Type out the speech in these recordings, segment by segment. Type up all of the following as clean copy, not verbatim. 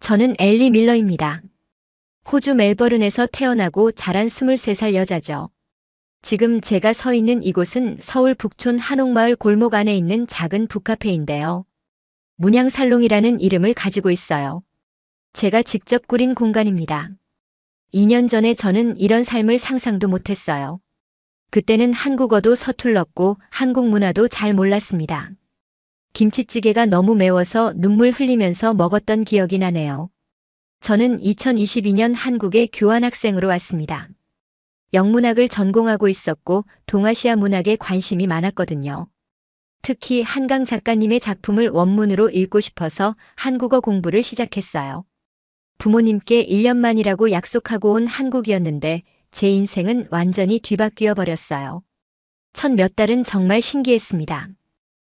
저는 엘리 밀러입니다. 호주 멜버른에서 태어나고 자란 23살 여자죠. 지금 제가 서 있는 이곳은 서울 북촌 한옥마을 골목 안에 있는 작은 북카페인데요. 문양살롱이라는 이름을 가지고 있어요. 제가 직접 꾸린 공간입니다. 2년 전에 저는 이런 삶을 상상도 못했어요. 그때는 한국어도 서툴렀고 한국 문화도 잘 몰랐습니다. 김치찌개가 너무 매워서 눈물 흘리면서 먹었던 기억이 나네요. 저는 2022년 한국에 교환학생으로 왔습니다. 영문학을 전공하고 있었고 동아시아 문학에 관심이 많았거든요. 특히 한강 작가님의 작품을 원문으로 읽고 싶어서 한국어 공부를 시작했어요. 부모님께 1년만이라고 약속하고 온 한국이었는데 제 인생은 완전히 뒤바뀌어 버렸어요. 첫 몇 달은 정말 신기했습니다.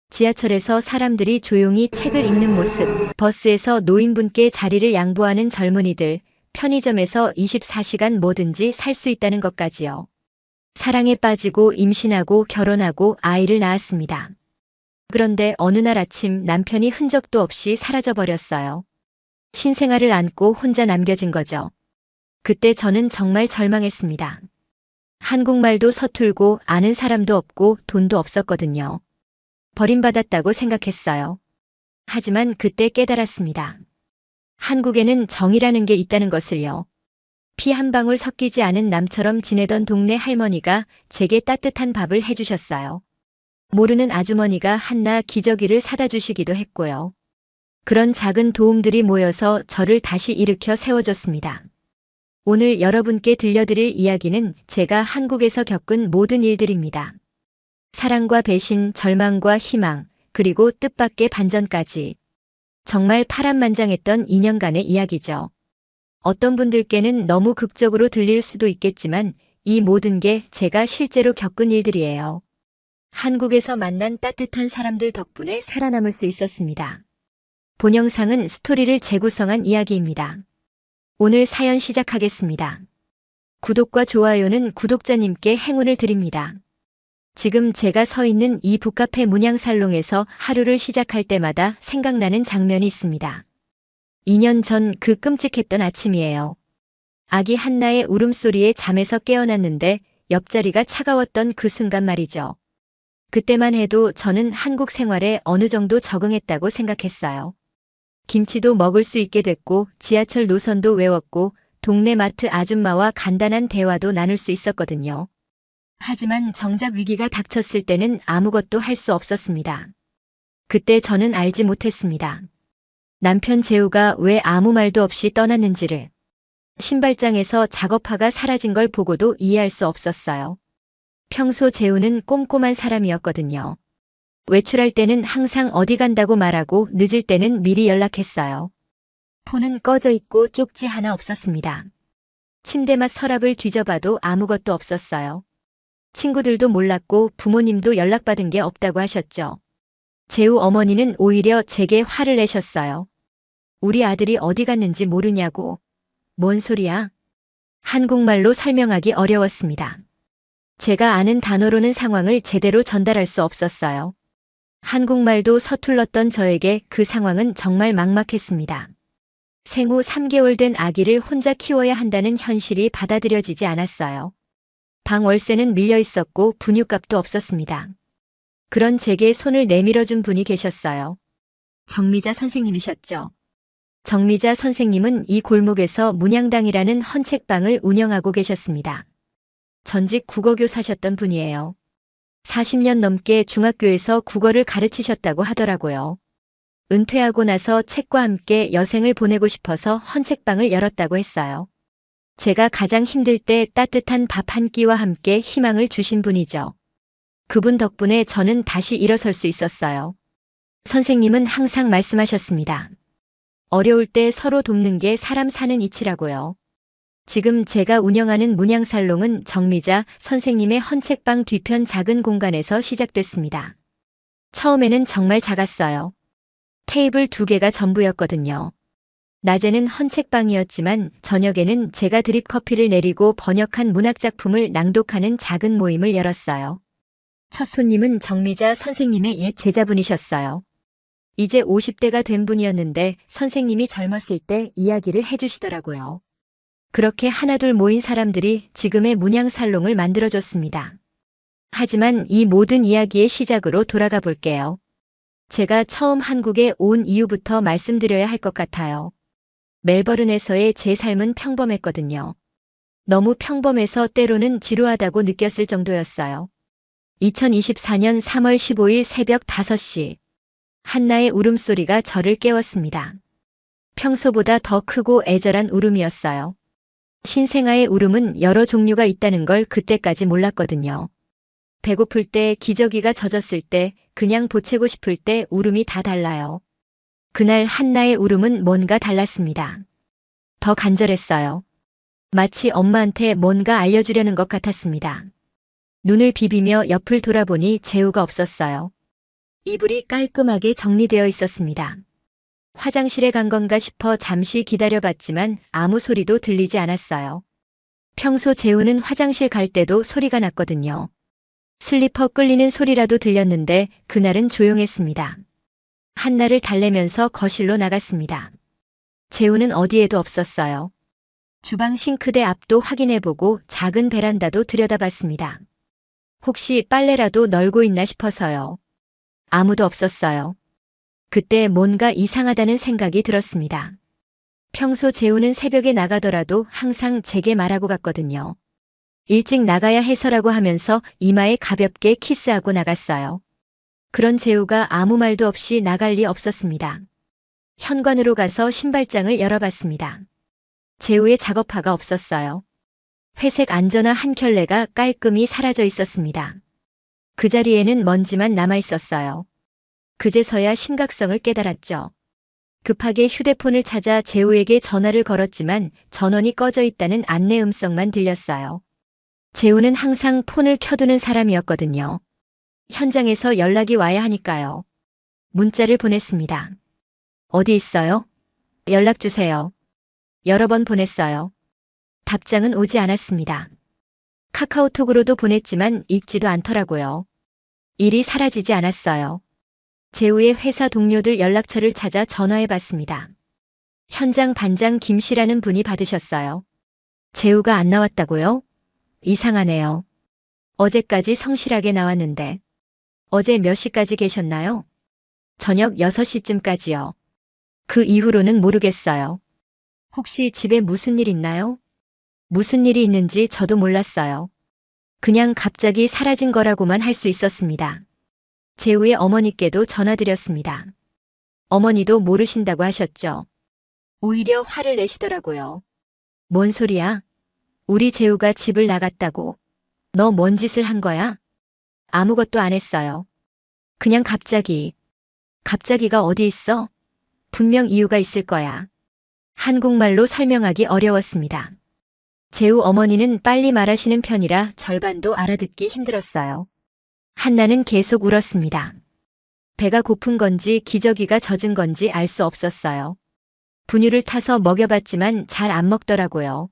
지하철에서 사람들이 조용히 책을 읽는 모습, 버스에서 노인분께 자리를 양보하는 젊은이들, 편의점에서 24시간 뭐든지 살 수 있다는 것까지요. 사랑에 빠지고 임신하고 결혼하고 아이를 낳았습니다. 그런데 어느 날 아침 남편이 흔적도 없이 사라져 버렸어요. 신생아를 안고 혼자 남겨진 거죠. 그때 저는 정말 절망했습니다. 한국말도 서툴고 아는 사람도 없고 돈도 없었거든요. 버림받았다고 생각했어요. 하지만 그때 깨달았습니다. 한국에는 정이라는 게 있다는 것을요. 피 한 방울 섞이지 않은 남처럼 지내던 동네 할머니가 제게 따뜻한 밥을 해주셨어요. 모르는 아주머니가 한나 기저귀를 사다 주시기도 했고요. 그런 작은 도움들이 모여서 저를 다시 일으켜 세워줬습니다. 오늘 여러분께 들려드릴 이야기는 제가 한국에서 겪은 모든 일들입니다. 사랑과 배신, 절망과 희망, 그리고 뜻밖의 반전까지. 정말 파란만장했던 2년간의 이야기죠. 어떤 분들께는 너무 극적으로 들릴 수도 있겠지만 이 모든 게 제가 실제로 겪은 일들이에요. 한국에서 만난 따뜻한 사람들 덕분에 살아남을 수 있었습니다. 본 영상은 스토리를 재구성한 이야기입니다. 오늘 사연 시작하겠습니다. 구독과 좋아요는 구독자님께 행운을 드립니다. 지금 제가 서 있는 이 북카페 문양살롱에서 하루를 시작할 때마다 생각나는 장면이 있습니다. 2년 전 그 끔찍했던 아침이에요. 아기 한나의 울음소리에 잠에서 깨어났는데 옆자리가 차가웠던 그 순간 말이죠. 그때만 해도 저는 한국 생활에 어느 정도 적응했다고 생각했어요. 김치도 먹을 수 있게 됐고 지하철 노선도 외웠고 동네 마트 아줌마와 간단한 대화도 나눌 수 있었거든요. 하지만 정작 위기가 닥쳤을 때는 아무것도 할 수 없었습니다. 그때 저는 알지 못했습니다. 남편 재우가 왜 아무 말도 없이 떠났는지를. 신발장에서 작업화가 사라진 걸 보고도 이해할 수 없었어요. 평소 재우는 꼼꼼한 사람이었거든요. 외출할 때는 항상 어디 간다고 말하고 늦을 때는 미리 연락했어요. 폰은 꺼져 있고 쪽지 하나 없었습니다. 침대맡 서랍을 뒤져봐도 아무것도 없었어요. 친구들도 몰랐고 부모님도 연락받은 게 없다고 하셨죠. 재우 어머니는 오히려 제게 화를 내셨어요. 우리 아들이 어디 갔는지 모르냐고. 뭔 소리야? 한국말로 설명하기 어려웠습니다. 제가 아는 단어로는 상황을 제대로 전달할 수 없었어요. 한국말도 서툴렀던 저에게 그 상황은 정말 막막했습니다. 생후 3개월 된 아기를 혼자 키워야 한다는 현실이 받아들여지지 않았어요. 방 월세는 밀려 있었고 분유값도 없었습니다. 그런 제게 손을 내밀어준 분이 계셨어요. 정미자 선생님이셨죠. 정미자 선생님은 이 골목에서 문양당이라는 헌책방을 운영하고 계셨습니다. 전직 국어교사셨던 분이에요. 40년 넘게 중학교에서 국어를 가르치셨다고 하더라고요. 은퇴하고 나서 책과 함께 여생을 보내고 싶어서 헌책방을 열었다고 했어요. 제가 가장 힘들 때 따뜻한 밥 한 끼와 함께 희망을 주신 분이죠. 그분 덕분에 저는 다시 일어설 수 있었어요. 선생님은 항상 말씀하셨습니다. 어려울 때 서로 돕는 게 사람 사는 이치라고요. 지금 제가 운영하는 문양살롱은 정미자 선생님의 헌책방 뒤편 작은 공간에서 시작됐습니다. 처음에는 정말 작았어요. 테이블 2개가 전부였거든요. 낮에는 헌책방이었지만 저녁에는 제가 드립 커피를 내리고 번역한 문학작품을 낭독하는 작은 모임을 열었어요. 첫 손님은 정미자 선생님의 옛 제자분이셨어요. 이제 50대가 된 분이었는데 선생님이 젊었을 때 이야기를 해주시더라고요. 그렇게 하나둘 모인 사람들이 지금의 문양살롱을 만들어줬습니다. 하지만 이 모든 이야기의 시작으로 돌아가 볼게요. 제가 처음 한국에 온 이유부터 말씀드려야 할 것 같아요. 멜버른에서의 제 삶은 평범했거든요. 너무 평범해서 때로는 지루하다고 느꼈을 정도였어요. 2024년 3월 15일 새벽 5시. 한나의 울음소리가 저를 깨웠습니다. 평소보다 더 크고 애절한 울음이었어요. 신생아의 울음은 여러 종류가 있다는 걸 그때까지 몰랐거든요. 배고플 때, 기저귀가 젖었을 때, 그냥 보채고 싶을 때 울음이 다 달라요. 그날 한나의 울음은 뭔가 달랐습니다. 더 간절했어요. 마치 엄마한테 뭔가 알려주려는 것 같았습니다. 눈을 비비며 옆을 돌아보니 재우가 없었어요. 이불이 깔끔하게 정리되어 있었습니다. 화장실에 간 건가 싶어 잠시 기다려봤지만 아무 소리도 들리지 않았어요. 평소 재우는 화장실 갈 때도 소리가 났거든요. 슬리퍼 끌리는 소리라도 들렸는데 그날은 조용했습니다. 한나를 달래면서 거실로 나갔습니다. 재우는 어디에도 없었어요. 주방 싱크대 앞도 확인해보고 작은 베란다도 들여다봤습니다. 혹시 빨래라도 널고 있나 싶어서요. 아무도 없었어요. 그때 뭔가 이상하다는 생각이 들었습니다. 평소 재우는 새벽에 나가더라도 항상 제게 말하고 갔거든요. 일찍 나가야 해서라고 하면서 이마에 가볍게 키스하고 나갔어요. 그런 재우가 아무 말도 없이 나갈 리 없었습니다. 현관으로 가서 신발장을 열어봤습니다. 재우의 작업화가 없었어요. 회색 안전화 한 켤레가 깔끔히 사라져 있었습니다. 그 자리에는 먼지만 남아 있었어요. 그제서야 심각성을 깨달았죠. 급하게 휴대폰을 찾아 재우에게 전화를 걸었지만 전원이 꺼져 있다는 안내 음성만 들렸어요. 재우는 항상 폰을 켜두는 사람이었거든요. 현장에서 연락이 와야 하니까요. 문자를 보냈습니다. 어디 있어요? 연락 주세요. 여러 번 보냈어요. 답장은 오지 않았습니다. 카카오톡으로도 보냈지만 읽지도 않더라고요. 일이 사라지지 않았어요. 재우의 회사 동료들 연락처를 찾아 전화해봤습니다. 현장 반장 김 씨라는 분이 받으셨어요. 재우가 안 나왔다고요? 이상하네요. 어제까지 성실하게 나왔는데. 어제 몇 시까지 계셨나요? 저녁 6시쯤까지요. 그 이후로는 모르겠어요. 혹시 집에 무슨 일 있나요? 무슨 일이 있는지 저도 몰랐어요. 그냥 갑자기 사라진 거라고만 할 수 있었습니다. 재우의 어머니께도 전화드렸습니다. 어머니도 모르신다고 하셨죠. 오히려 화를 내시더라고요. 뭔 소리야? 우리 재우가 집을 나갔다고. 너 뭔 짓을 한 거야? 아무것도 안 했어요. 그냥 갑자기. 갑자기가 어디 있어? 분명 이유가 있을 거야. 한국말로 설명하기 어려웠습니다. 재우 어머니는 빨리 말하시는 편이라 절반도 알아듣기 힘들었어요. 한나는 계속 울었습니다. 배가 고픈 건지 기저귀가 젖은 건지 알 수 없었어요. 분유를 타서 먹여봤지만 잘 안 먹더라고요.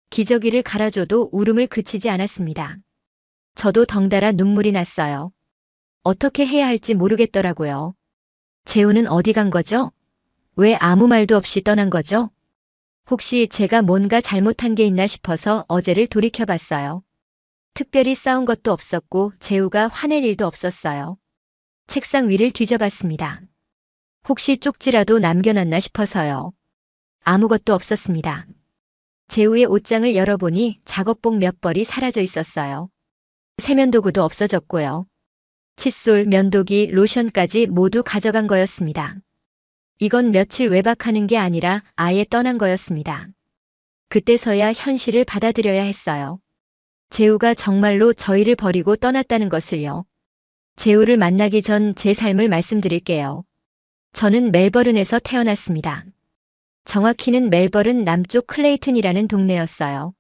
기저귀를 갈아줘도 울음을 그치지 않았습니다. 저도 덩달아 눈물이 났어요. 어떻게 해야 할지 모르겠더라고요. 재우는 어디 간 거죠? 왜 아무 말도 없이 떠난 거죠? 혹시 제가 뭔가 잘못한 게 있나 싶어서 어제를 돌이켜봤어요. 특별히 싸운 것도 없었고 재우가 화낼 일도 없었어요. 책상 위를 뒤져봤습니다. 혹시 쪽지라도 남겨놨나 싶어서요. 아무것도 없었습니다. 재우의 옷장을 열어보니 작업복 몇 벌이 사라져 있었어요. 세면도구도 없어졌고요. 칫솔, 면도기, 로션까지 모두 가져간 거였습니다. 이건 며칠 외박하는 게 아니라 아예 떠난 거였습니다. 그때서야 현실을 받아들여야 했어요. 재우가 정말로 저희를 버리고 떠났다는 것을요. 재우를 만나기 전 제 삶을 말씀드릴게요. 저는 멜버른에서 태어났습니다. 정확히는 멜버른 남쪽 클레이튼이라는 동네였어요.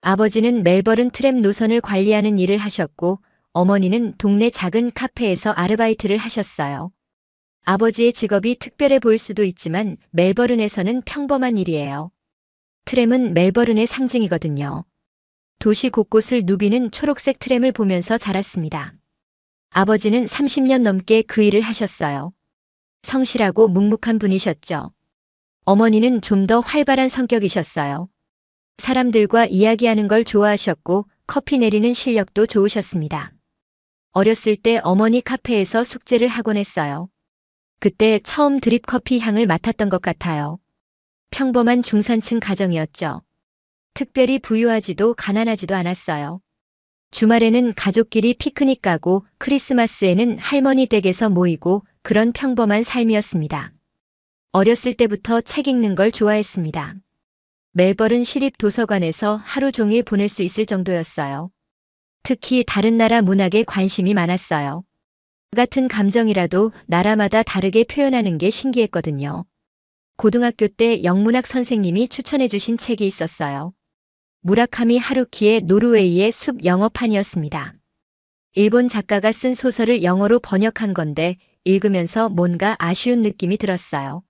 아버지는 멜버른 트램 노선을 관리하는 일을 하셨고 어머니는 동네 작은 카페에서 아르바이트를 하셨어요. 아버지의 직업이 특별해 보일 수도 있지만 멜버른에서는 평범한 일이에요. 트램은 멜버른의 상징이거든요. 도시 곳곳을 누비는 초록색 트램을 보면서 자랐습니다. 아버지는 30년 넘게 그 일을 하셨어요. 성실하고 묵묵한 분이셨죠. 어머니는 좀 더 활발한 성격이셨어요. 사람들과 이야기하는 걸 좋아하셨고 커피 내리는 실력도 좋으셨습니다. 어렸을 때 어머니 카페에서 숙제를 하곤 했어요. 그때 처음 드립 커피 향을 맡았던 것 같아요. 평범한 중산층 가정이었죠. 특별히 부유하지도 가난하지도 않았어요. 주말에는 가족끼리 피크닉 가고 크리스마스에는 할머니 댁에서 모이고 그런 평범한 삶이었습니다. 어렸을 때부터 책 읽는 걸 좋아했습니다. 멜버른 시립 도서관에서 하루 종일 보낼 수 있을 정도였어요. 특히 다른 나라 문학에 관심이 많았어요. 같은 감정이라도 나라마다 다르게 표현하는 게 신기했거든요. 고등학교 때 영문학 선생님이 추천해 주신 책이 있었어요. 무라카미 하루키의 노르웨이의 숲 영어판이었습니다. 일본 작가가 쓴 소설을 영어로 번역한 건데 읽으면서 뭔가 아쉬운 느낌이 들었어요.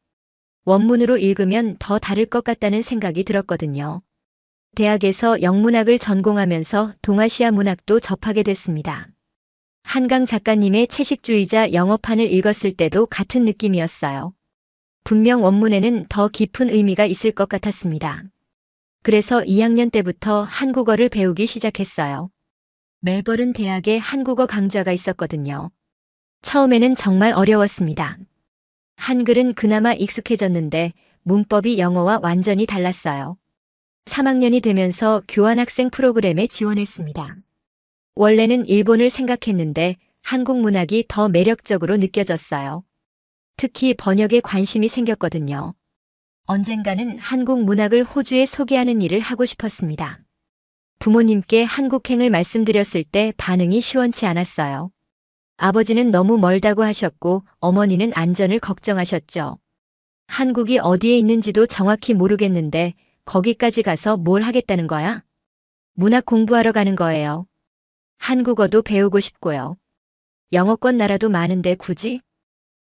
원문으로 읽으면 더 다를 것 같다는 생각이 들었거든요. 대학에서 영문학을 전공하면서 동아시아 문학도 접하게 됐습니다. 한강 작가님의 채식주의자 영어판을 읽었을 때도 같은 느낌이었어요. 분명 원문에는 더 깊은 의미가 있을 것 같았습니다. 그래서 2학년 때부터 한국어를 배우기 시작했어요. 멜버른 대학에 한국어 강좌가 있었거든요. 처음에는 정말 어려웠습니다. 한글은 그나마 익숙해졌는데 문법이 영어와 완전히 달랐어요. 3학년이 되면서 교환학생 프로그램에 지원했습니다. 원래는 일본을 생각했는데 한국 문학이 더 매력적으로 느껴졌어요. 특히 번역에 관심이 생겼거든요. 언젠가는 한국 문학을 호주에 소개하는 일을 하고 싶었습니다. 부모님께 한국행을 말씀드렸을 때 반응이 시원치 않았어요. 아버지는 너무 멀다고 하셨고 어머니는 안전을 걱정하셨죠. 한국이 어디에 있는지도 정확히 모르겠는데 거기까지 가서 뭘 하겠다는 거야? 문학 공부하러 가는 거예요. 한국어도 배우고 싶고요. 영어권 나라도 많은데 굳이?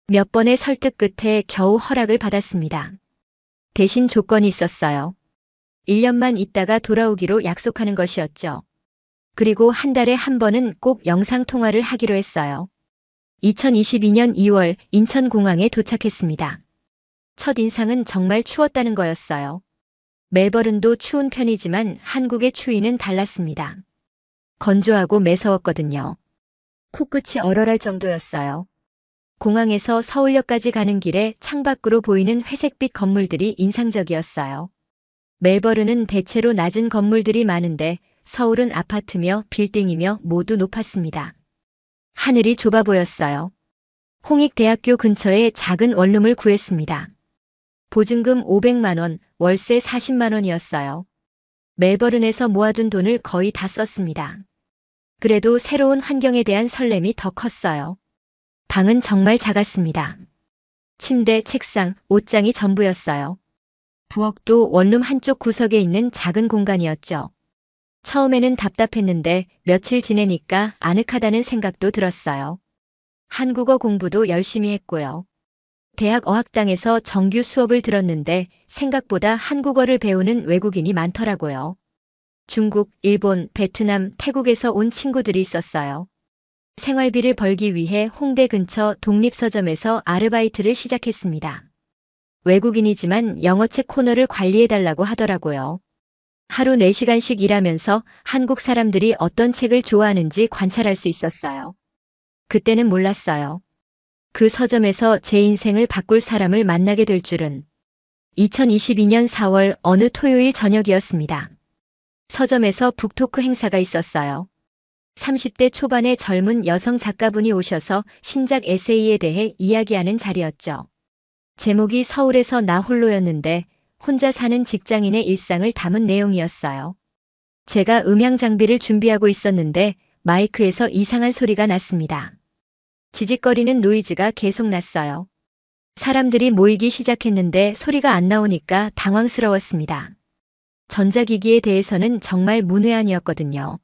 몇 번의 설득 끝에 겨우 허락을 받았습니다. 대신 조건이 있었어요. 1년만 있다가 돌아오기로 약속하는 것이었죠. 그리고 한 달에 한 번은 꼭 영상통화를 하기로 했어요. 2022년 2월 인천공항에 도착했습니다. 첫 인상은 정말 추웠다는 거였어요. 멜버른도 추운 편이지만 한국의 추위는 달랐습니다. 건조하고 매서웠거든요. 코끝이 얼얼할 정도였어요. 공항에서 서울역까지 가는 길에 창밖으로 보이는 회색빛 건물들이 인상적이었어요. 멜버른은 대체로 낮은 건물들이 많은데 서울은 아파트며 빌딩이며 모두 높았습니다. 하늘이 좁아 보였어요. 홍익대학교 근처에 작은 원룸을 구했습니다. 보증금 500만 원, 월세 40만 원이었어요. 멜버른에서 모아둔 돈을 거의 다 썼습니다. 그래도 새로운 환경에 대한 설렘이 더 컸어요. 방은 정말 작았습니다. 침대, 책상, 옷장이 전부였어요. 부엌도 원룸 한쪽 구석에 있는 작은 공간이었죠. 처음에는 답답했는데 며칠 지내니까 아늑하다는 생각도 들었어요. 한국어 공부도 열심히 했고요. 대학 어학당에서 정규 수업을 들었는데 생각보다 한국어를 배우는 외국인이 많더라고요. 중국, 일본, 베트남, 태국에서 온 친구들이 있었어요. 생활비를 벌기 위해 홍대 근처 독립서점에서 아르바이트를 시작했습니다. 외국인이지만 영어책 코너를 관리해달라고 하더라고요. 하루 4시간씩 일하면서 한국 사람들이 어떤 책을 좋아하는지 관찰할 수 있었어요. 그때는 몰랐어요. 그 서점에서 제 인생을 바꿀 사람을 만나게 될 줄은. 2022년 4월 어느 토요일 저녁이었습니다. 서점에서 북토크 행사가 있었어요. 30대 초반의 젊은 여성 작가분이 오셔서 신작 에세이에 대해 이야기하는 자리였죠. 제목이 서울에서 나 홀로였는데 혼자 사는 직장인의 일상을 담은 내용이었어요. 제가 음향 장비를 준비하고 있었는데 마이크에서 이상한 소리가 났습니다. 지직거리는 노이즈가 계속 났어요. 사람들이 모이기 시작했는데 소리가 안 나오니까 당황스러웠습니다. 전자기기에 대해서는 정말 문외한이었거든요.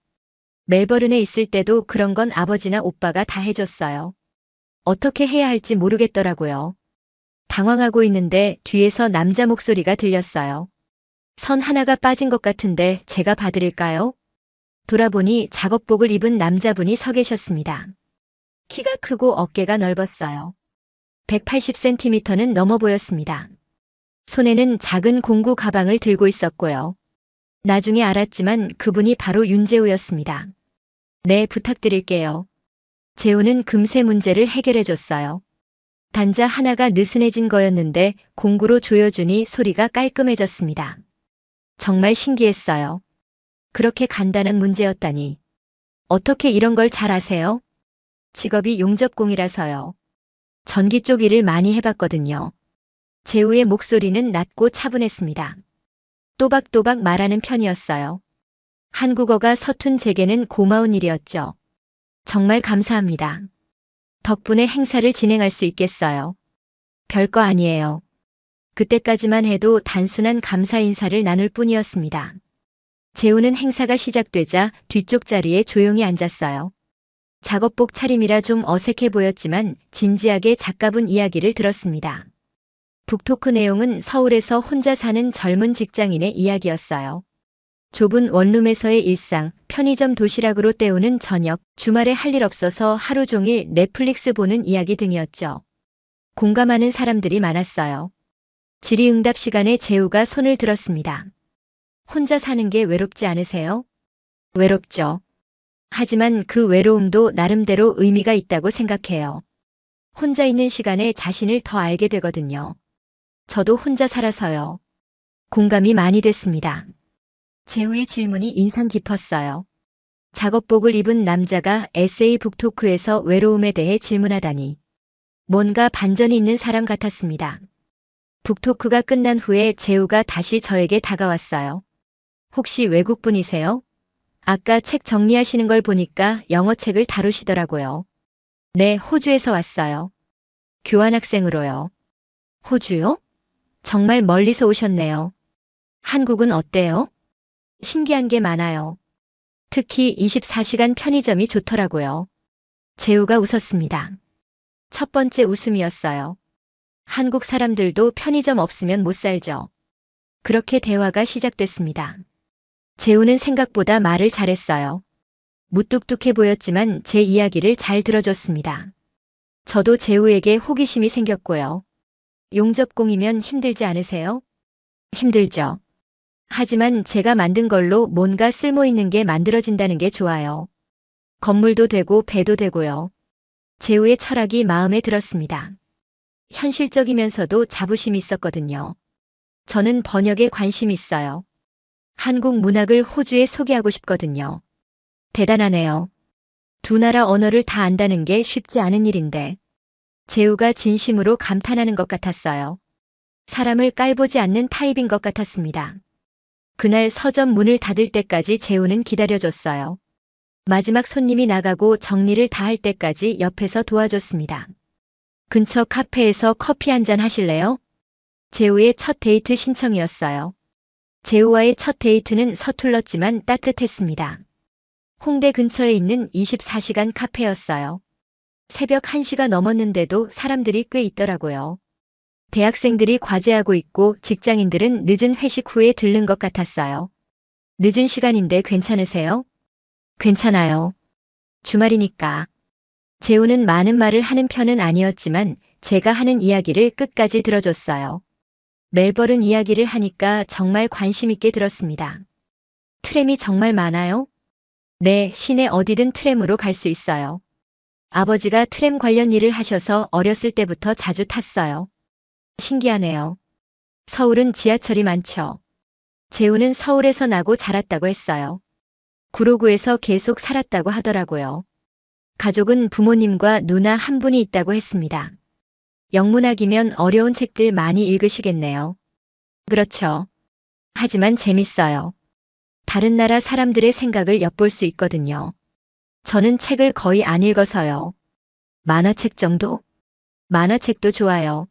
멜버른에 있을 때도 그런 건 아버지나 오빠가 다 해줬어요. 어떻게 해야 할지 모르겠더라고요. 당황하고 있는데 뒤에서 남자 목소리가 들렸어요. 선 하나가 빠진 것 같은데 제가 봐드릴까요? 돌아보니 작업복을 입은 남자분이 서 계셨습니다. 키가 크고 어깨가 넓었어요. 180cm는 넘어 보였습니다. 손에는 작은 공구 가방을 들고 있었고요. 나중에 알았지만 그분이 바로 윤재우였습니다. 네, 부탁드릴게요. 재우는 금세 문제를 해결해줬어요. 단자 하나가 느슨해진 거였는데 공구로 조여주니 소리가 깔끔해졌습니다. 정말 신기했어요. 그렇게 간단한 문제였다니. 어떻게 이런 걸 잘 아세요? 직업이 용접공이라서요. 전기 쪽 일을 많이 해봤거든요. 재우의 목소리는 낮고 차분했습니다. 또박또박 말하는 편이었어요. 한국어가 서툰 제게는 고마운 일이었죠. 정말 감사합니다. 덕분에 행사를 진행할 수 있겠어요. 별거 아니에요. 그때까지만 해도 단순한 감사 인사를 나눌 뿐이었습니다. 재우는 행사가 시작되자 뒤쪽 자리에 조용히 앉았어요. 작업복 차림이라 좀 어색해 보였지만 진지하게 작가분 이야기를 들었습니다. 북토크 내용은 서울에서 혼자 사는 젊은 직장인의 이야기였어요. 좁은 원룸에서의 일상, 편의점 도시락으로 때우는 저녁, 주말에 할 일 없어서 하루 종일 넷플릭스 보는 이야기 등이었죠. 공감하는 사람들이 많았어요. 질의응답 시간에 재우가 손을 들었습니다. 혼자 사는 게 외롭지 않으세요? 외롭죠. 하지만 그 외로움도 나름대로 의미가 있다고 생각해요. 혼자 있는 시간에 자신을 더 알게 되거든요. 저도 혼자 살아서요. 공감이 많이 됐습니다. 재우의 질문이 인상 깊었어요. 작업복을 입은 남자가 에세이 북토크에서 외로움에 대해 질문하다니. 뭔가 반전이 있는 사람 같았습니다. 북토크가 끝난 후에 재우가 다시 저에게 다가왔어요. 혹시 외국분이세요? 아까 책 정리하시는 걸 보니까 영어 책을 다루시더라고요. 네, 호주에서 왔어요. 교환학생으로요. 호주요? 정말 멀리서 오셨네요. 한국은 어때요? 신기한 게 많아요. 특히 24시간 편의점이 좋더라고요. 재우가 웃었습니다. 첫 번째 웃음이었어요. 한국 사람들도 편의점 없으면 못 살죠. 그렇게 대화가 시작됐습니다. 재우는 생각보다 말을 잘했어요. 무뚝뚝해 보였지만 제 이야기를 잘 들어줬습니다. 저도 재우에게 호기심이 생겼고요. 용접공이면 힘들지 않으세요? 힘들죠. 하지만 제가 만든 걸로 뭔가 쓸모 있는 게 만들어진다는 게 좋아요. 건물도 되고 배도 되고요. 재우의 철학이 마음에 들었습니다. 현실적이면서도 자부심이 있었거든요. 저는 번역에 관심 있어요. 한국 문학을 호주에 소개하고 싶거든요. 대단하네요. 두 나라 언어를 다 안다는 게 쉽지 않은 일인데. 재우가 진심으로 감탄하는 것 같았어요. 사람을 깔보지 않는 타입인 것 같았습니다. 그날 서점 문을 닫을 때까지 재우는 기다려줬어요. 마지막 손님이 나가고 정리를 다 할 때까지 옆에서 도와줬습니다. 근처 카페에서 커피 한잔 하실래요? 재우의 첫 데이트 신청이었어요. 재우와의 첫 데이트는 서툴렀지만 따뜻했습니다. 홍대 근처에 있는 24시간 카페였어요. 새벽 1시가 넘었는데도 사람들이 꽤 있더라고요. 대학생들이 과제하고 있고 직장인들은 늦은 회식 후에 들른 것 같았어요. 늦은 시간인데 괜찮으세요? 괜찮아요. 주말이니까. 재우는 많은 말을 하는 편은 아니었지만 제가 하는 이야기를 끝까지 들어줬어요. 멜버른 이야기를 하니까 정말 관심 있게 들었습니다. 트램이 정말 많아요? 네, 시내 어디든 트램으로 갈 수 있어요. 아버지가 트램 관련 일을 하셔서 어렸을 때부터 자주 탔어요. 신기하네요. 서울은 지하철이 많죠. 재우는 서울에서 나고 자랐다고 했어요. 구로구에서 계속 살았다고 하더라고요. 가족은 부모님과 누나 한 분이 있다고 했습니다. 영문학이면 어려운 책들 많이 읽으시겠네요. 그렇죠. 하지만 재밌어요. 다른 나라 사람들의 생각을 엿볼 수 있거든요. 저는 책을 거의 안 읽어서요. 만화책 정도? 만화책도 좋아요.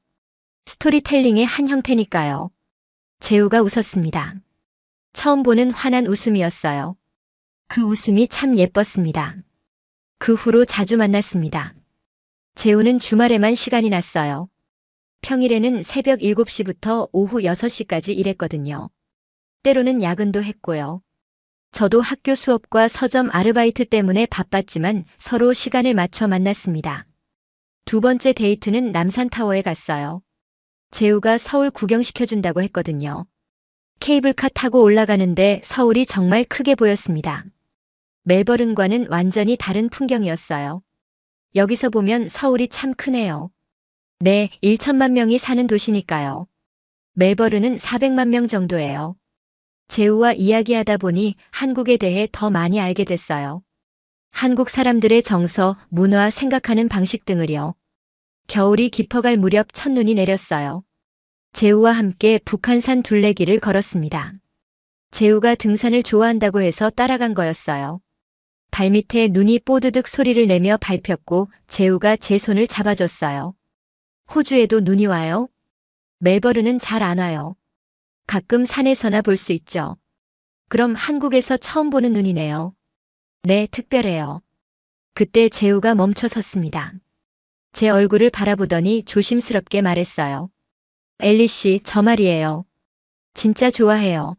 스토리텔링의 한 형태니까요. 재우가 웃었습니다. 처음 보는 환한 웃음이었어요. 그 웃음이 참 예뻤습니다. 그 후로 자주 만났습니다. 재우는 주말에만 시간이 났어요. 평일에는 새벽 7시부터 오후 6시까지 일했거든요. 때로는 야근도 했고요. 저도 학교 수업과 서점 아르바이트 때문에 바빴지만 서로 시간을 맞춰 만났습니다. 두 번째 데이트는 남산타워에 갔어요. 재우가 서울 구경시켜준다고 했거든요. 케이블카 타고 올라가는데 서울이 정말 크게 보였습니다. 멜버른과는 완전히 다른 풍경이었어요. 여기서 보면 서울이 참 크네요. 네, 1천만 명이 사는 도시니까요. 멜버른은 400만 명 정도예요. 재우와 이야기하다 보니 한국에 대해 더 많이 알게 됐어요. 한국 사람들의 정서, 문화, 생각하는 방식 등을요. 겨울이 깊어갈 무렵 첫눈이 내렸어요. 재우와 함께 북한산 둘레길을 걸었습니다. 재우가 등산을 좋아한다고 해서 따라간 거였어요. 발밑에 눈이 뽀드득 소리를 내며 밟혔고 재우가 제 손을 잡아줬어요. 호주에도 눈이 와요? 멜버른은 잘 안 와요. 가끔 산에서나 볼 수 있죠. 그럼 한국에서 처음 보는 눈이네요. 네, 특별해요. 그때 재우가 멈춰 섰습니다. 제 얼굴을 바라보더니 조심스럽게 말했어요. 엘리 씨, 저 말이에요. 진짜 좋아해요.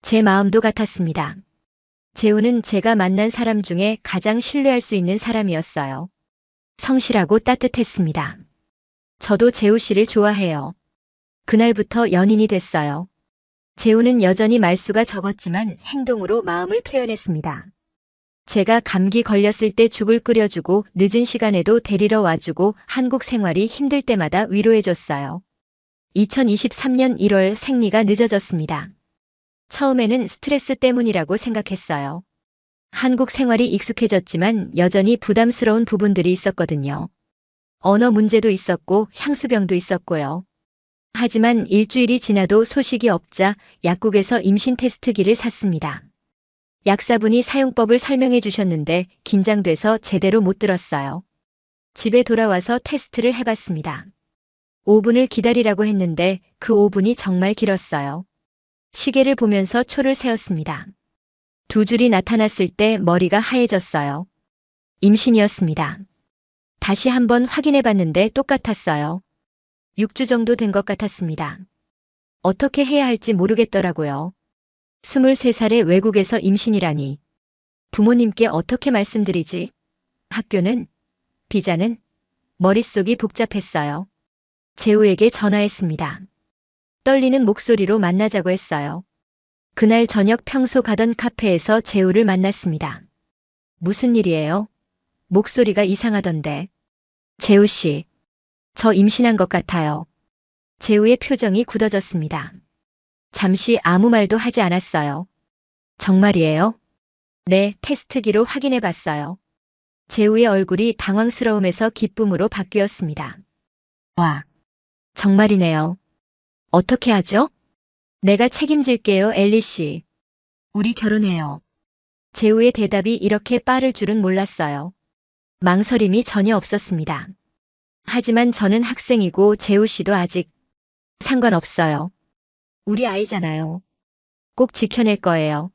제 마음도 같았습니다. 재우는 제가 만난 사람 중에 가장 신뢰할 수 있는 사람이었어요. 성실하고 따뜻했습니다. 저도 재우 씨를 좋아해요. 그날부터 연인이 됐어요. 재우는 여전히 말수가 적었지만 행동으로 마음을 표현했습니다. 제가 감기 걸렸을 때 죽을 끓여주고 늦은 시간에도 데리러 와주고 한국 생활이 힘들 때마다 위로해줬어요. 2023년 1월 생리가 늦어졌습니다. 처음에는 스트레스 때문이라고 생각했어요. 한국 생활이 익숙해졌지만 여전히 부담스러운 부분들이 있었거든요. 언어 문제도 있었고 향수병도 있었고요. 하지만 일주일이 지나도 소식이 없자 약국에서 임신 테스트기를 샀습니다. 약사분이 사용법을 설명해 주셨는데 긴장돼서 제대로 못 들었어요. 집에 돌아와서 테스트를 해봤습니다. 5분을 기다리라고 했는데 그 5분이 정말 길었어요. 시계를 보면서 초를 세었습니다. 두 줄이 나타났을 때 머리가 하얘졌어요. 임신이었습니다. 다시 한번 확인해 봤는데 똑같았어요. 6주 정도 된 것 같았습니다. 어떻게 해야 할지 모르겠더라고요. 23살에 외국에서 임신이라니. 부모님께 어떻게 말씀드리지? 학교는? 비자는? 머릿속이 복잡했어요. 재우에게 전화했습니다. 떨리는 목소리로 만나자고 했어요. 그날 저녁 평소 가던 카페에서 재우를 만났습니다. 무슨 일이에요? 목소리가 이상하던데. 재우 씨, 저 임신한 것 같아요. 재우의 표정이 굳어졌습니다. 잠시 아무 말도 하지 않았어요. 정말이에요? 네, 테스트기로 확인해 봤어요. 재우의 얼굴이 당황스러움에서 기쁨으로 바뀌었습니다. 와, 정말이네요. 어떻게 하죠? 내가 책임질게요, 엘리 씨. 우리 결혼해요. 재우의 대답이 이렇게 빠를 줄은 몰랐어요. 망설임이 전혀 없었습니다. 하지만 저는 학생이고 재우 씨도 아직 상관없어요. 우리 아이잖아요. 꼭 지켜낼 거예요.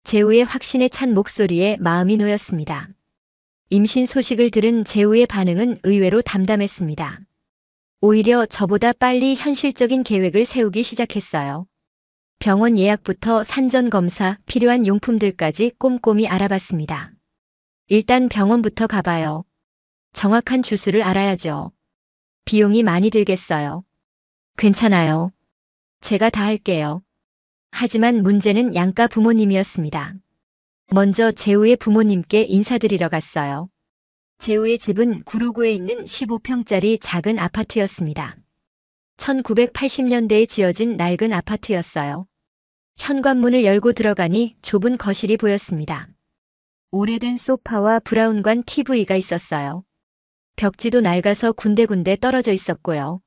재우의 확신에 찬 목소리에 마음이 놓였습니다. 임신 소식을 들은 재우의 반응은 의외로 담담했습니다. 오히려 저보다 빨리 현실적인 계획을 세우기 시작했어요. 병원 예약부터 산전 검사, 필요한 용품들까지 꼼꼼히 알아봤습니다. 일단 병원부터 가봐요. 정확한 주수를 알아야죠. 비용이 많이 들겠어요. 괜찮아요. 제가 다 할게요. 하지만 문제는 양가 부모님이었습니다. 먼저 재우의 부모님께 인사드리러 갔어요. 재우의 집은 구로구에 있는 15평짜리 작은 아파트였습니다. 1980년대에 지어진 낡은 아파트였어요. 현관문을 열고 들어가니 좁은 거실이 보였습니다. 오래된 소파와 브라운관 TV가 있었어요. 벽지도 낡아서 군데군데 떨어져 있었고요.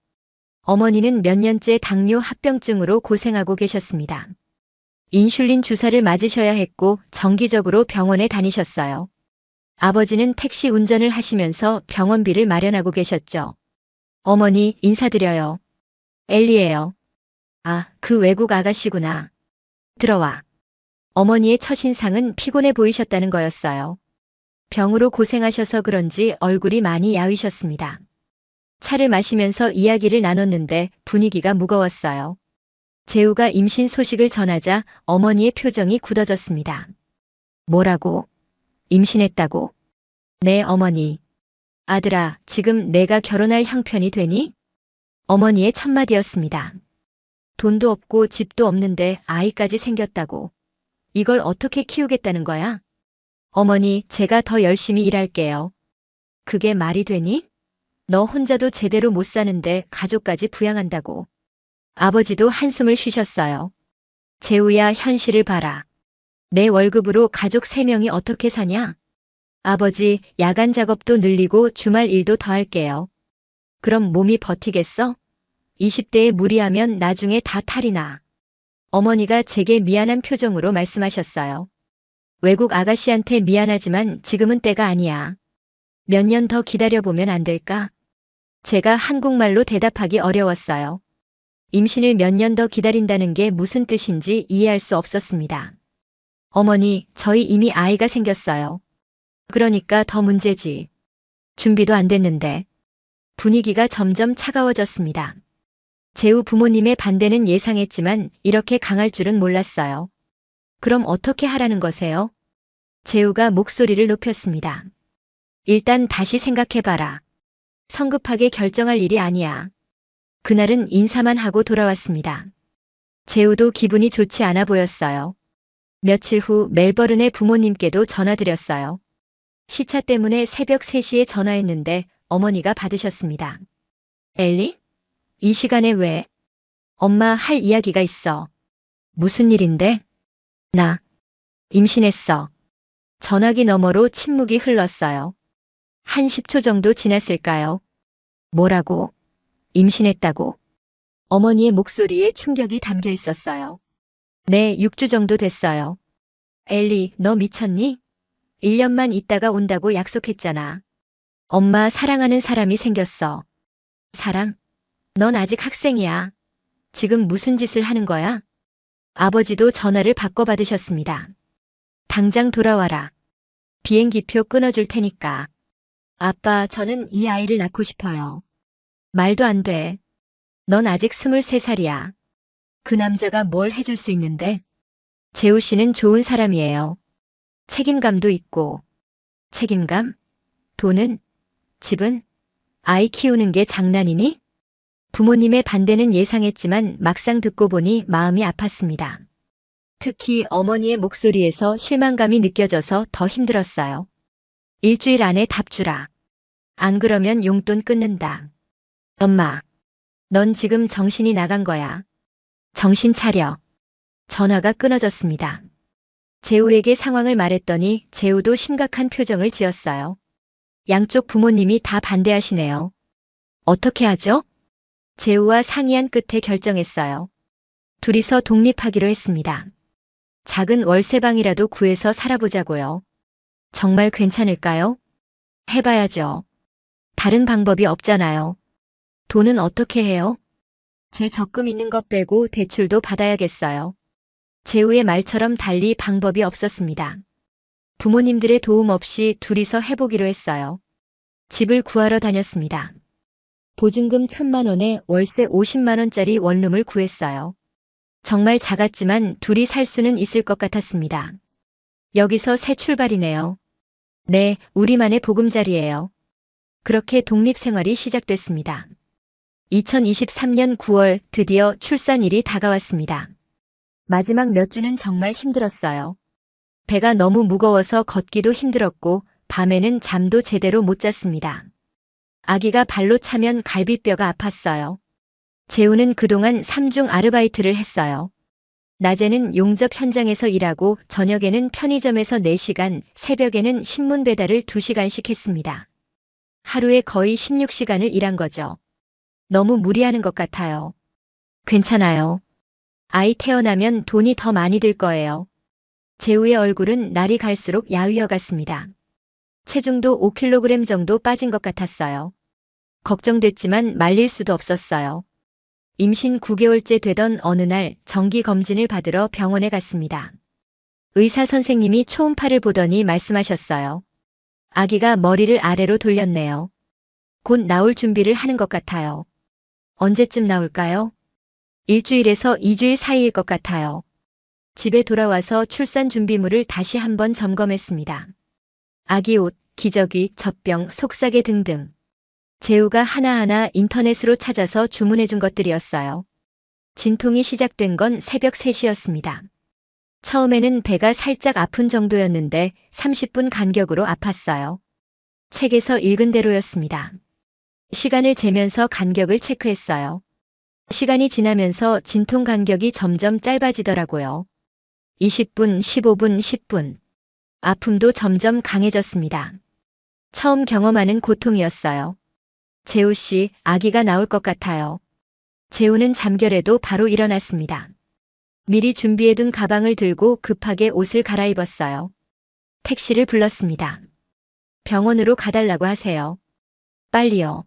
어머니는 몇 년째 당뇨 합병증으로 고생하고 계셨습니다. 인슐린 주사를 맞으셔야 했고 정기적으로 병원에 다니셨어요. 아버지는 택시 운전을 하시면서 병원비를 마련하고 계셨죠. 어머니, 인사드려요. 엘리예요. 아, 그 외국 아가씨구나. 들어와. 어머니의 첫인상은 피곤해 보이셨다는 거였어요. 병으로 고생하셔서 그런지 얼굴이 많이 야위셨습니다. 차를 마시면서 이야기를 나눴는데 분위기가 무거웠어요. 재우가 임신 소식을 전하자 어머니의 표정이 굳어졌습니다. 뭐라고? 임신했다고? 네, 어머니. 아들아, 지금 내가 결혼할 형편이 되니? 어머니의 첫마디였습니다. 돈도 없고 집도 없는데 아이까지 생겼다고. 이걸 어떻게 키우겠다는 거야? 어머니, 제가 더 열심히 일할게요. 그게 말이 되니? 너 혼자도 제대로 못 사는데 가족까지 부양한다고. 아버지도 한숨을 쉬셨어요. 재우야, 현실을 봐라. 내 월급으로 가족 3명이 어떻게 사냐? 아버지, 야간 작업도 늘리고 주말 일도 더 할게요. 그럼 몸이 버티겠어? 20대에 무리하면 나중에 다 탈이 나. 어머니가 제게 미안한 표정으로 말씀하셨어요. 외국 아가씨한테 미안하지만 지금은 때가 아니야. 몇 년 더 기다려보면 안 될까? 제가 한국말로 대답하기 어려웠어요. 임신을 몇 년 더 기다린다는 게 무슨 뜻인지 이해할 수 없었습니다. 어머니, 저희 이미 아이가 생겼어요. 그러니까 더 문제지. 준비도 안 됐는데. 분위기가 점점 차가워졌습니다. 재우 부모님의 반대는 예상했지만 이렇게 강할 줄은 몰랐어요. 그럼 어떻게 하라는 거세요? 재우가 목소리를 높였습니다. 일단 다시 생각해봐라. 성급하게 결정할 일이 아니야. 그날은 인사만 하고 돌아왔습니다. 재우도 기분이 좋지 않아 보였어요. 며칠 후 멜버른의 부모님께도 전화드렸어요. 시차 때문에 새벽 3시에 전화했는데 어머니가 받으셨습니다. 엘리? 이 시간에 왜? 엄마 할 이야기가 있어. 무슨 일인데? 나 임신했어. 전화기 너머로 침묵이 흘렀어요. 한 10초 정도 지났을까요? 뭐라고? 임신했다고? 어머니의 목소리에 충격이 담겨 있었어요. 네, 6주 정도 됐어요. 엘리, 너 미쳤니? 1년만 있다가 온다고 약속했잖아. 엄마 사랑하는 사람이 생겼어. 사랑? 넌 아직 학생이야. 지금 무슨 짓을 하는 거야? 아버지도 전화를 바꿔받으셨습니다. 당장 돌아와라. 비행기표 끊어줄 테니까. 아빠, 저는 이 아이를 낳고 싶어요. 말도 안 돼. 넌 아직 23살이야. 그 남자가 뭘 해줄 수 있는데? 재우 씨는 좋은 사람이에요. 책임감도 있고. 책임감? 돈은? 집은? 아이 키우는 게 장난이니? 부모님의 반대는 예상했지만 막상 듣고 보니 마음이 아팠습니다. 특히 어머니의 목소리에서 실망감이 느껴져서 더 힘들었어요. 일주일 안에 답 주라. 안 그러면 용돈 끊는다. 엄마, 넌 지금 정신이 나간 거야. 정신 차려. 전화가 끊어졌습니다. 재우에게 상황을 말했더니 재우도 심각한 표정을 지었어요. 양쪽 부모님이 다 반대하시네요. 어떻게 하죠? 재우와 상의한 끝에 결정했어요. 둘이서 독립하기로 했습니다. 작은 월세방이라도 구해서 살아보자고요. 정말 괜찮을까요? 해봐야죠. 다른 방법이 없잖아요. 돈은 어떻게 해요? 제 적금 있는 것 빼고 대출도 받아야겠어요. 재우의 말처럼 달리 방법이 없었습니다. 부모님들의 도움 없이 둘이서 해보기로 했어요. 집을 구하러 다녔습니다. 보증금 1,000만 원에 월세 50만 원짜리 원룸을 구했어요. 정말 작았지만 둘이 살 수는 있을 것 같았습니다. 여기서 새 출발이네요. 네, 우리만의 보금자리예요. 그렇게 독립생활이 시작됐습니다. 2023년 9월 드디어 출산일이 다가왔습니다. 마지막 몇 주는 정말 힘들었어요. 배가 너무 무거워서 걷기도 힘들었고 밤에는 잠도 제대로 못 잤습니다. 아기가 발로 차면 갈비뼈가 아팠어요. 재우는 그동안 3중 아르바이트를 했어요. 낮에는 용접 현장에서 일하고 저녁에는 편의점에서 4시간, 새벽에는 신문 배달을 2시간씩 했습니다. 하루에 거의 16시간을 일한 거죠. 너무 무리하는 것 같아요. 괜찮아요. 아이 태어나면 돈이 더 많이 들 거예요. 재우의 얼굴은 날이 갈수록 야위어 갔습니다. 체중도 5kg 정도 빠진 것 같았어요. 걱정됐지만 말릴 수도 없었어요. 임신 9개월째 되던 어느 날 정기 검진을 받으러 병원에 갔습니다. 의사 선생님이 초음파를 보더니 말씀하셨어요. 아기가 머리를 아래로 돌렸네요. 곧 나올 준비를 하는 것 같아요. 언제쯤 나올까요? 일주일에서 2주일 사이일 것 같아요. 집에 돌아와서 출산 준비물을 다시 한번 점검했습니다. 아기 옷, 기저귀, 젖병, 속삭이 등등. 재우가 하나하나 인터넷으로 찾아서 주문해 준 것들이었어요. 진통이 시작된 건 새벽 3시였습니다. 처음에는 배가 살짝 아픈 정도였는데 30분 간격으로 아팠어요. 책에서 읽은 대로였습니다. 시간을 재면서 간격을 체크했어요. 시간이 지나면서 진통 간격이 점점 짧아지더라고요. 20분, 15분, 10분. 아픔도 점점 강해졌습니다. 처음 경험하는 고통이었어요. 재우 씨, 아기가 나올 것 같아요. 재우는 잠결에도 바로 일어났습니다. 미리 준비해둔 가방을 들고 급하게 옷을 갈아입었어요. 택시를 불렀습니다. 병원으로 가달라고 하세요. 빨리요.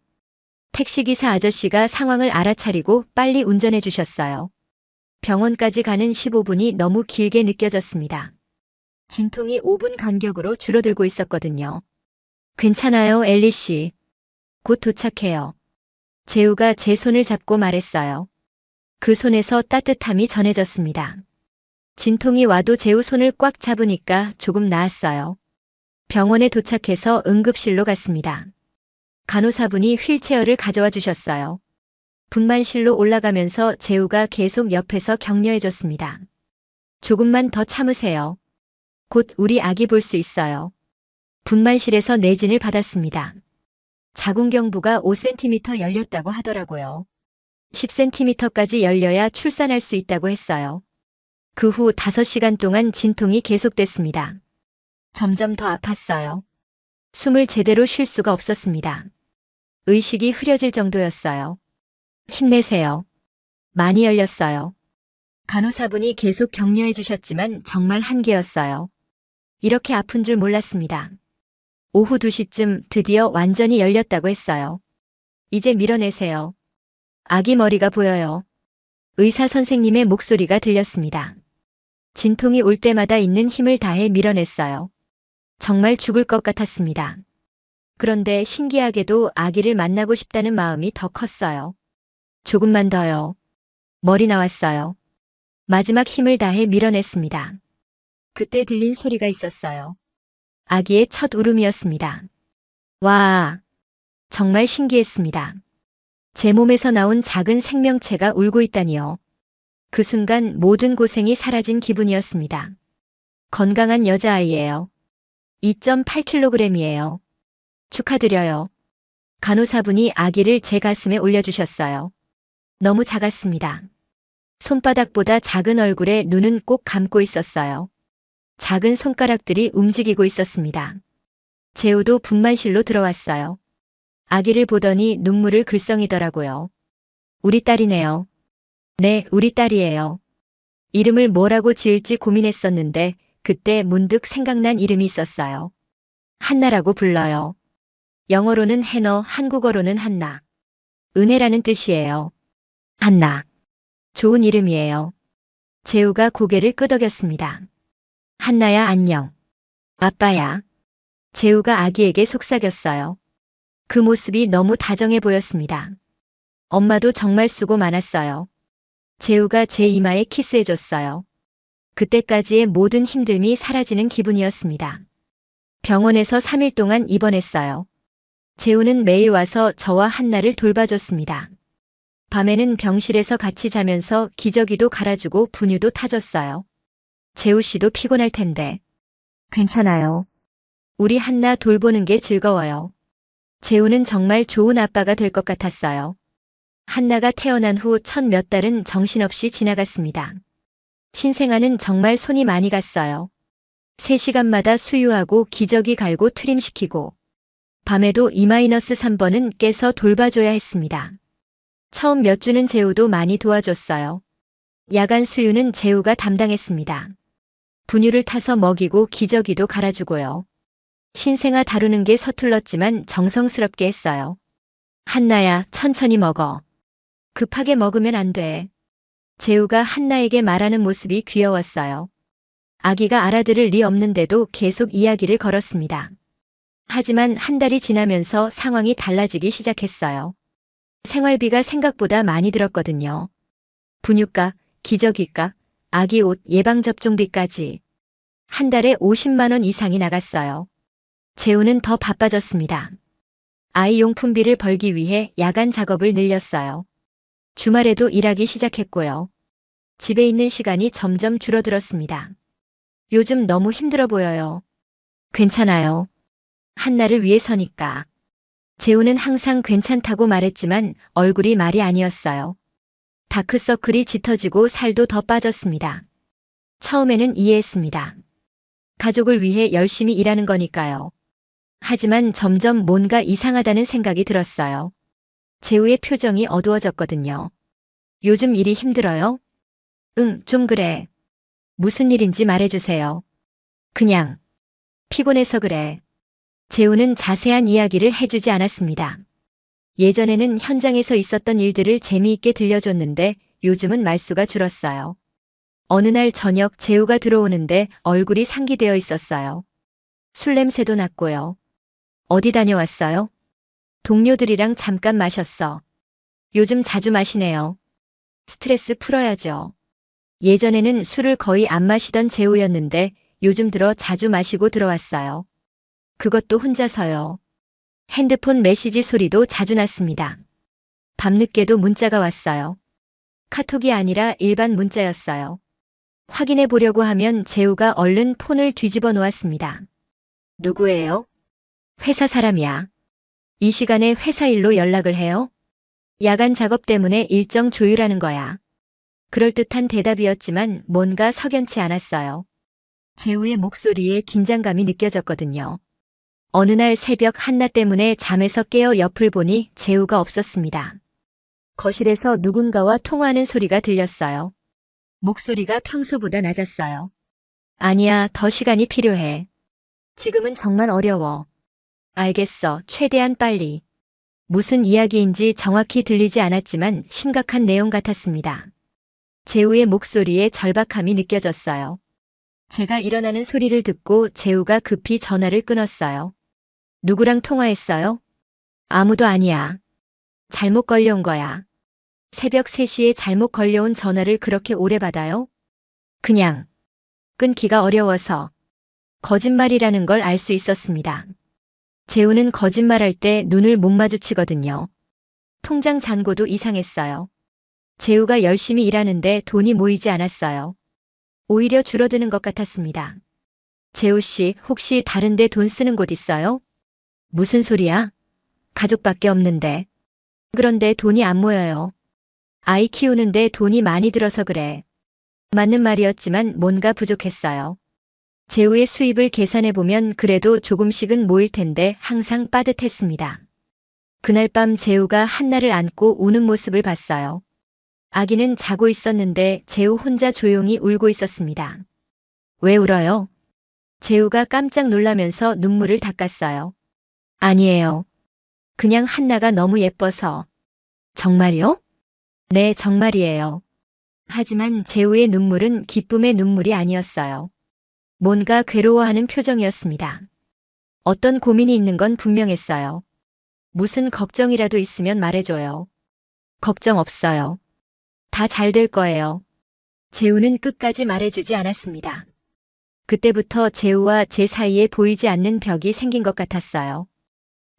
택시기사 아저씨가 상황을 알아차리고 빨리 운전해 주셨어요. 병원까지 가는 15분이 너무 길게 느껴졌습니다. 진통이 5분 간격으로 줄어들고 있었거든요. 괜찮아요, 엘리 씨. 곧 도착해요. 재우가 제 손을 잡고 말했어요. 그 손에서 따뜻함이 전해졌습니다. 진통이 와도 재우 손을 꽉 잡으니까 조금 나았어요. 병원에 도착해서 응급실로 갔습니다. 간호사분이 휠체어를 가져와 주셨어요. 분만실로 올라가면서 재우가 계속 옆에서 격려해 줬습니다. 조금만 더 참으세요. 곧 우리 아기 볼 수 있어요. 분만실에서 내진을 받았습니다. 자궁경부가 5cm 열렸다고 하더라고요. 10cm까지 열려야 출산할 수 있다고 했어요. 그 후 5시간 동안 진통이 계속됐습니다. 점점 더 아팠어요. 숨을 제대로 쉴 수가 없었습니다. 의식이 흐려질 정도였어요. 힘내세요. 많이 열렸어요. 간호사분이 계속 격려해 주셨지만 정말 한계였어요. 이렇게 아픈 줄 몰랐습니다. 오후 2시쯤 드디어 완전히 열렸다고 했어요. 이제 밀어내세요. 아기 머리가 보여요. 의사 선생님의 목소리가 들렸습니다. 진통이 올 때마다 있는 힘을 다해 밀어냈어요. 정말 죽을 것 같았습니다. 그런데 신기하게도 아기를 만나고 싶다는 마음이 더 컸어요. 조금만 더요. 머리 나왔어요. 마지막 힘을 다해 밀어냈습니다. 그때 들린 소리가 있었어요. 아기의 첫 울음이었습니다. 와, 정말 신기했습니다. 제 몸에서 나온 작은 생명체가 울고 있다니요. 그 순간 모든 고생이 사라진 기분이었습니다. 건강한 여자아이예요. 2.8kg이에요. 축하드려요. 간호사분이 아기를 제 가슴에 올려주셨어요. 너무 작았습니다. 손바닥보다 작은 얼굴에 눈은 꼭 감고 있었어요. 작은 손가락들이 움직이고 있었습니다. 재우도 분만실로 들어왔어요. 아기를 보더니 눈물을 글썽이더라고요. 우리 딸이네요. 네, 우리 딸이에요. 이름을 뭐라고 지을지 고민했었는데 그때 문득 생각난 이름이 있었어요. 한나라고 불러요. 영어로는 해너, 한국어로는 한나. 은혜라는 뜻이에요. 한나. 좋은 이름이에요. 재우가 고개를 끄덕였습니다. 한나야 안녕. 아빠야. 재우가 아기에게 속삭였어요. 그 모습이 너무 다정해 보였습니다. 엄마도 정말 수고 많았어요. 재우가 제 이마에 키스해줬어요. 그때까지의 모든 힘듦이 사라지는 기분이었습니다. 병원에서 3일 동안 입원했어요. 재우는 매일 와서 저와 한나를 돌봐줬습니다. 밤에는 병실에서 같이 자면서 기저귀도 갈아주고 분유도 타줬어요. 재우 씨도 피곤할 텐데. 괜찮아요. 우리 한나 돌보는 게 즐거워요. 재우는 정말 좋은 아빠가 될 것 같았어요. 한나가 태어난 후 첫 몇 달은 정신없이 지나갔습니다. 신생아는 정말 손이 많이 갔어요. 3시간마다 수유하고 기저귀 갈고 트림시키고 밤에도 2-3번은 깨서 돌봐줘야 했습니다. 처음 몇 주는 재우도 많이 도와줬어요. 야간 수유는 재우가 담당했습니다. 분유를 타서 먹이고 기저귀도 갈아주고요. 신생아 다루는 게 서툴렀지만 정성스럽게 했어요. 한나야, 천천히 먹어. 급하게 먹으면 안 돼. 재우가 한나에게 말하는 모습이 귀여웠어요. 아기가 알아들을 리 없는데도 계속 이야기를 걸었습니다. 하지만 한 달이 지나면서 상황이 달라지기 시작했어요. 생활비가 생각보다 많이 들었거든요. 분유값, 기저귀값, 아기 옷, 예방접종비까지. 한 달에 50만 원 이상이 나갔어요. 재우는 더 바빠졌습니다. 아이 용품비를 벌기 위해 야간 작업을 늘렸어요. 주말에도 일하기 시작했고요. 집에 있는 시간이 점점 줄어들었습니다. 요즘 너무 힘들어 보여요. 괜찮아요. 한나를 위해서니까. 재우는 항상 괜찮다고 말했지만 얼굴이 말이 아니었어요. 다크서클이 짙어지고 살도 더 빠졌습니다. 처음에는 이해했습니다. 가족을 위해 열심히 일하는 거니까요. 하지만 점점 뭔가 이상하다는 생각이 들었어요. 재우의 표정이 어두워졌거든요. 요즘 일이 힘들어요? 응, 좀 그래. 무슨 일인지 말해주세요. 그냥 피곤해서 그래. 재우는 자세한 이야기를 해주지 않았습니다. 예전에는 현장에서 있었던 일들을 재미있게 들려줬는데 요즘은 말수가 줄었어요. 어느 날 저녁 재우가 들어오는데 얼굴이 상기되어 있었어요. 술 냄새도 났고요. 어디 다녀왔어요? 동료들이랑 잠깐 마셨어. 요즘 자주 마시네요. 스트레스 풀어야죠. 예전에는 술을 거의 안 마시던 재우였는데 요즘 들어 자주 마시고 들어왔어요. 그것도 혼자서요. 핸드폰 메시지 소리도 자주 났습니다. 밤늦게도 문자가 왔어요. 카톡이 아니라 일반 문자였어요. 확인해 보려고 하면 재우가 얼른 폰을 뒤집어 놓았습니다. 누구예요? 회사 사람이야. 이 시간에 회사 일로 연락을 해요? 야간 작업 때문에 일정 조율하는 거야. 그럴듯한 대답이었지만 뭔가 석연치 않았어요. 재우의 목소리에 긴장감이 느껴졌거든요. 어느 날 새벽 한나 때문에 잠에서 깨어 옆을 보니 재우가 없었습니다. 거실에서 누군가와 통화하는 소리가 들렸어요. 목소리가 평소보다 낮았어요. 아니야, 더 시간이 필요해. 지금은 정말 어려워. 알겠어, 최대한 빨리. 무슨 이야기인지 정확히 들리지 않았지만 심각한 내용 같았습니다. 재우의 목소리에 절박함이 느껴졌어요. 제가 일어나는 소리를 듣고 재우가 급히 전화를 끊었어요. 누구랑 통화했어요? 아무도 아니야. 잘못 걸려온 거야. 새벽 3시에 잘못 걸려온 전화를 그렇게 오래 받아요? 그냥 끊기가 어려워서. 거짓말이라는 걸 알 수 있었습니다. 재우는 거짓말할 때 눈을 못 마주치거든요. 통장 잔고도 이상했어요. 재우가 열심히 일하는데 돈이 모이지 않았어요. 오히려 줄어드는 것 같았습니다. 재우 씨, 혹시 다른 데 돈 쓰는 곳 있어요? 무슨 소리야? 가족밖에 없는데. 그런데 돈이 안 모여요. 아이 키우는데 돈이 많이 들어서 그래. 맞는 말이었지만 뭔가 부족했어요. 재우의 수입을 계산해보면 그래도 조금씩은 모일 텐데 항상 빠듯했습니다. 그날 밤 재우가 한나를 안고 우는 모습을 봤어요. 아기는 자고 있었는데 재우 혼자 조용히 울고 있었습니다. 왜 울어요? 재우가 깜짝 놀라면서 눈물을 닦았어요. 아니에요. 그냥 한나가 너무 예뻐서. 정말요? 네, 정말이에요. 하지만 재우의 눈물은 기쁨의 눈물이 아니었어요. 뭔가 괴로워하는 표정이었습니다. 어떤 고민이 있는 건 분명했어요. 무슨 걱정이라도 있으면 말해줘요. 걱정 없어요. 다 잘 될 거예요. 재우는 끝까지 말해주지 않았습니다. 그때부터 재우와 제 사이에 보이지 않는 벽이 생긴 것 같았어요.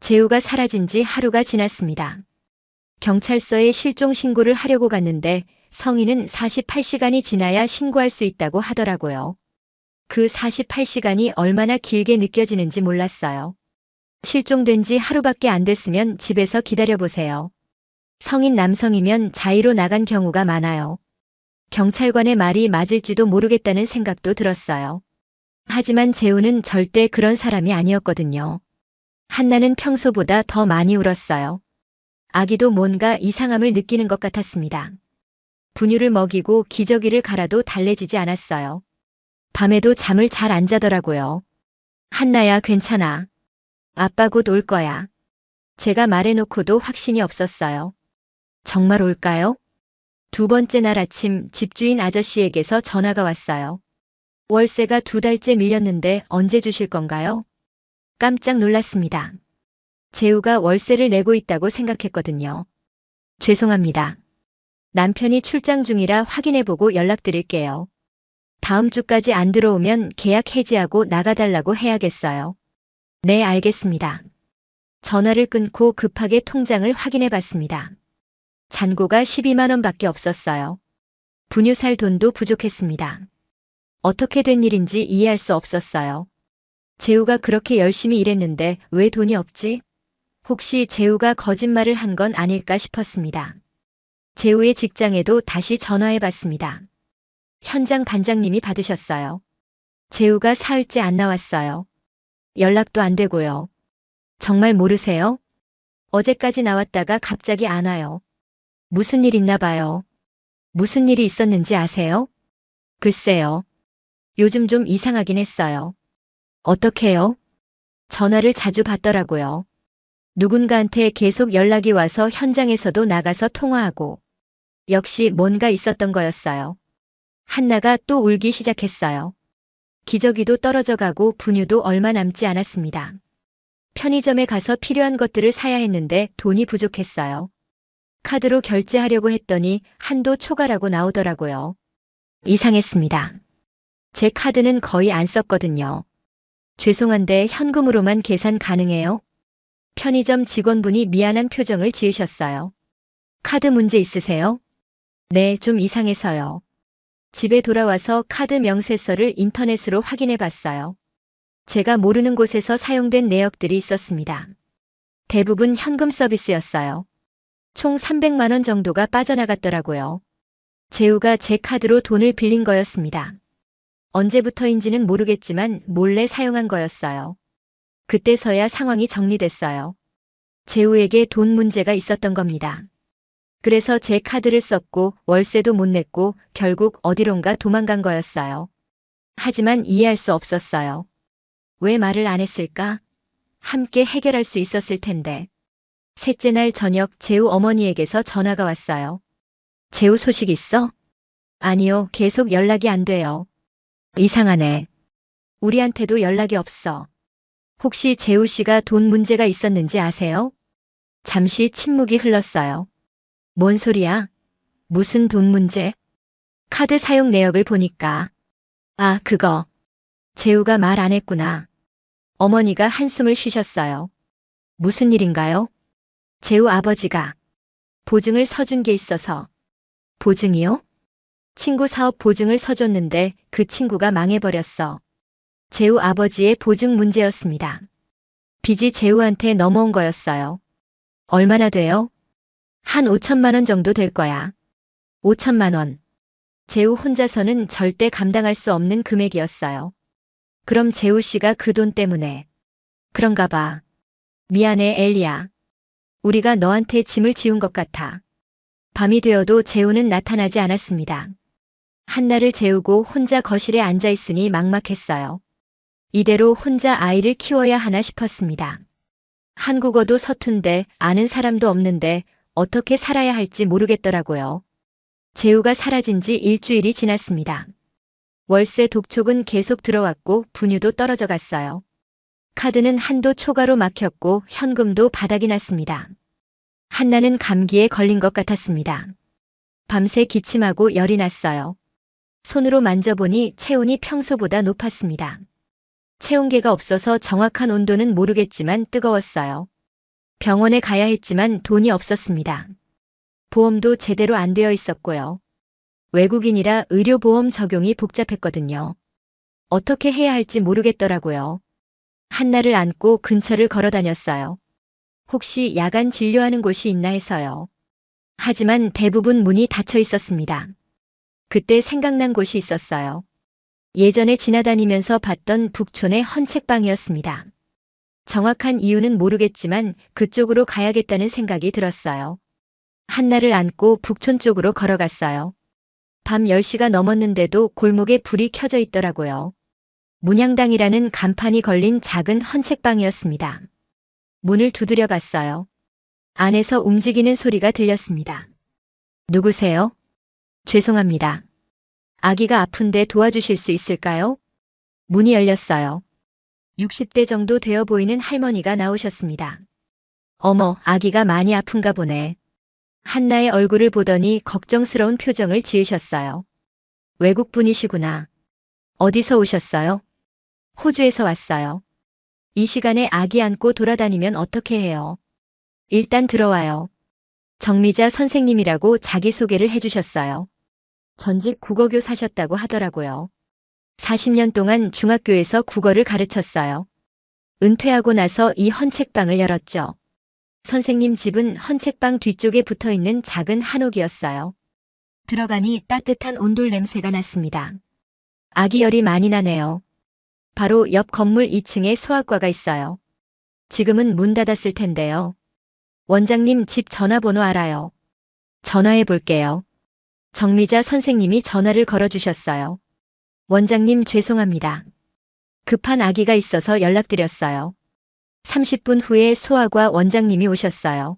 재우가 사라진 지 하루가 지났습니다. 경찰서에 실종 신고를 하려고 갔는데 성인은 48시간이 지나야 신고할 수 있다고 하더라고요. 그 48시간이 얼마나 길게 느껴지는지 몰랐어요. 실종된 지 하루밖에 안 됐으면 집에서 기다려보세요. 성인 남성이면 자의로 나간 경우가 많아요. 경찰관의 말이 맞을지도 모르겠다는 생각도 들었어요. 하지만 재우는 절대 그런 사람이 아니었거든요. 한나는 평소보다 더 많이 울었어요. 아기도 뭔가 이상함을 느끼는 것 같았습니다. 분유를 먹이고 기저귀를 갈아도 달래지지 않았어요. 밤에도 잠을 잘 안 자더라고요. 한나야, 괜찮아. 아빠 곧 올 거야. 제가 말해놓고도 확신이 없었어요. 정말 올까요? 두 번째 날 아침 집주인 아저씨에게서 전화가 왔어요. 월세가 2달째 밀렸는데 언제 주실 건가요? 깜짝 놀랐습니다. 재우가 월세를 내고 있다고 생각했거든요. 죄송합니다. 남편이 출장 중이라 확인해보고 연락드릴게요. 다음 주까지 안 들어오면 계약 해지하고 나가달라고 해야겠어요. 네, 알겠습니다. 전화를 끊고 급하게 통장을 확인해 봤습니다. 잔고가 12만 원밖에 없었어요. 분유 살 돈도 부족했습니다. 어떻게 된 일인지 이해할 수 없었어요. 재우가 그렇게 열심히 일했는데 왜 돈이 없지? 혹시 재우가 거짓말을 한 건 아닐까 싶었습니다. 재우의 직장에도 다시 전화해 봤습니다. 현장 반장님이 받으셨어요. 재우가 사흘째 안 나왔어요. 연락도 안 되고요. 정말 모르세요? 어제까지 나왔다가 갑자기 안 와요. 무슨 일 있나 봐요. 무슨 일이 있었는지 아세요? 글쎄요. 요즘 좀 이상하긴 했어요. 어떻게요? 전화를 자주 받더라고요. 누군가한테 계속 연락이 와서 현장에서도 나가서 통화하고 역시 뭔가 있었던 거였어요. 한나가 또 울기 시작했어요. 기저귀도 떨어져 가고 분유도 얼마 남지 않았습니다. 편의점에 가서 필요한 것들을 사야 했는데 돈이 부족했어요. 카드로 결제하려고 했더니 한도 초과라고 나오더라고요. 이상했습니다. 제 카드는 거의 안 썼거든요. 죄송한데 현금으로만 계산 가능해요? 편의점 직원분이 미안한 표정을 지으셨어요. 카드 문제 있으세요? 네, 좀 이상해서요. 집에 돌아와서 카드 명세서를 인터넷으로 확인해 봤어요. 제가 모르는 곳에서 사용된 내역들이 있었습니다. 대부분 현금 서비스였어요. 총 300만 원 정도가 빠져나갔더라고요. 재우가 제 카드로 돈을 빌린 거였습니다. 언제부터인지는 모르겠지만 몰래 사용한 거였어요. 그때서야 상황이 정리됐어요. 재우에게 돈 문제가 있었던 겁니다. 그래서 제 카드를 썼고 월세도 못 냈고 결국 어디론가 도망간 거였어요. 하지만 이해할 수 없었어요. 왜 말을 안 했을까? 함께 해결할 수 있었을 텐데. 셋째 날 저녁 재우 어머니에게서 전화가 왔어요. 재우 소식 있어? 아니요, 계속 연락이 안 돼요. 이상하네. 우리한테도 연락이 없어. 혹시 재우 씨가 돈 문제가 있었는지 아세요? 잠시 침묵이 흘렀어요. 뭔 소리야? 무슨 돈 문제? 카드 사용 내역을 보니까. 아, 그거. 재우가 말 안 했구나. 어머니가 한숨을 쉬셨어요. 무슨 일인가요? 재우 아버지가 보증을 서준 게 있어서. 보증이요? 친구 사업 보증을 서줬는데 그 친구가 망해버렸어. 재우 아버지의 보증 문제였습니다. 빚이 재우한테 넘어온 거였어요. 얼마나 돼요? 한 5천만 원 정도 될 거야. 5천만 원. 재우 혼자서는 절대 감당할 수 없는 금액이었어요. 그럼 재우 씨가 그 돈 때문에. 그런가 봐. 미안해, 엘리야. 우리가 너한테 짐을 지운 것 같아. 밤이 되어도 재우는 나타나지 않았습니다. 한나를 재우고 혼자 거실에 앉아 있으니 막막했어요. 이대로 혼자 아이를 키워야 하나 싶었습니다. 한국어도 서툰데 아는 사람도 없는데 어떻게 살아야 할지 모르겠더라고요. 재우가 사라진 지 일주일이 지났습니다. 월세 독촉은 계속 들어왔고 분유도 떨어져 갔어요. 카드는 한도 초과로 막혔고 현금도 바닥이 났습니다. 한나는 감기에 걸린 것 같았습니다. 밤새 기침하고 열이 났어요. 손으로 만져보니 체온이 평소보다 높았습니다. 체온계가 없어서 정확한 온도는 모르겠지만 뜨거웠어요. 병원에 가야 했지만 돈이 없었습니다. 보험도 제대로 안 되어 있었고요. 외국인이라 의료보험 적용이 복잡했거든요. 어떻게 해야 할지 모르겠더라고요. 한나를 안고 근처를 걸어 다녔어요. 혹시 야간 진료하는 곳이 있나 해서요. 하지만 대부분 문이 닫혀 있었습니다. 그때 생각난 곳이 있었어요. 예전에 지나다니면서 봤던 북촌의 헌책방이었습니다. 정확한 이유는 모르겠지만 그쪽으로 가야겠다는 생각이 들었어요. 한나를 안고 북촌 쪽으로 걸어갔어요. 밤 10시가 넘었는데도 골목에 불이 켜져 있더라고요. 문양당이라는 간판이 걸린 작은 헌책방이었습니다. 문을 두드려 봤어요. 안에서 움직이는 소리가 들렸습니다. 누구세요? 죄송합니다. 아기가 아픈데 도와주실 수 있을까요? 문이 열렸어요. 60대 정도 되어 보이는 할머니가 나오셨습니다. 어머, 아기가 많이 아픈가 보네. 한나의 얼굴을 보더니 걱정스러운 표정을 지으셨어요. 외국분이시구나. 어디서 오셨어요? 호주에서 왔어요. 이 시간에 아기 안고 돌아다니면 어떻게 해요? 일단 들어와요. 정미자 선생님이라고 자기소개를 해주셨어요. 전직 국어교사셨다고 하더라고요. 40년 동안 중학교에서 국어를 가르쳤어요. 은퇴하고 나서 이 헌책방을 열었죠. 선생님 집은 헌책방 뒤쪽에 붙어있는 작은 한옥이었어요. 들어가니 따뜻한 온돌 냄새가 났습니다. 아기 열이 많이 나네요. 바로 옆 건물 2층에 수학과가 있어요. 지금은 문 닫았을 텐데요. 원장님 집 전화번호 알아요. 전화해 볼게요. 정미자 선생님이 전화를 걸어주셨어요. 원장님 죄송합니다. 급한 아기가 있어서 연락드렸어요. 30분 후에 소아과 원장님이 오셨어요.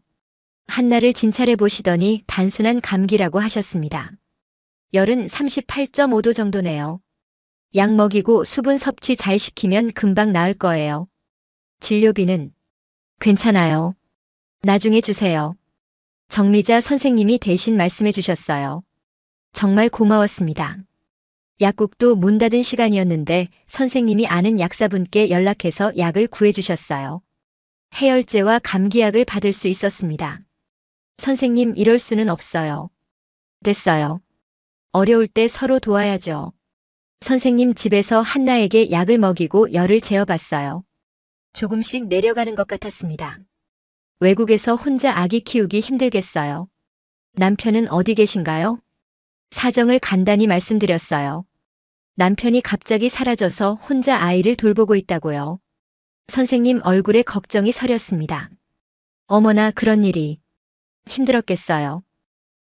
한나를 진찰해 보시더니 단순한 감기라고 하셨습니다. 열은 38.5도 정도네요. 약 먹이고 수분 섭취 잘 시키면 금방 나을 거예요. 진료비는 괜찮아요. 나중에 주세요. 정미자 선생님이 대신 말씀해 주셨어요. 정말 고마웠습니다. 약국도 문 닫은 시간이었는데 선생님이 아는 약사분께 연락해서 약을 구해주셨어요. 해열제와 감기약을 받을 수 있었습니다. 선생님 이럴 수는 없어요. 됐어요. 어려울 때 서로 도와야죠. 선생님 집에서 한나에게 약을 먹이고 열을 재어봤어요. 조금씩 내려가는 것 같았습니다. 외국에서 혼자 아기 키우기 힘들겠어요. 남편은 어디 계신가요? 사정을 간단히 말씀드렸어요. 남편이 갑자기 사라져서 혼자 아이를 돌보고 있다고요. 선생님 얼굴에 걱정이 서렸습니다. 어머나 그런 일이 힘들었겠어요.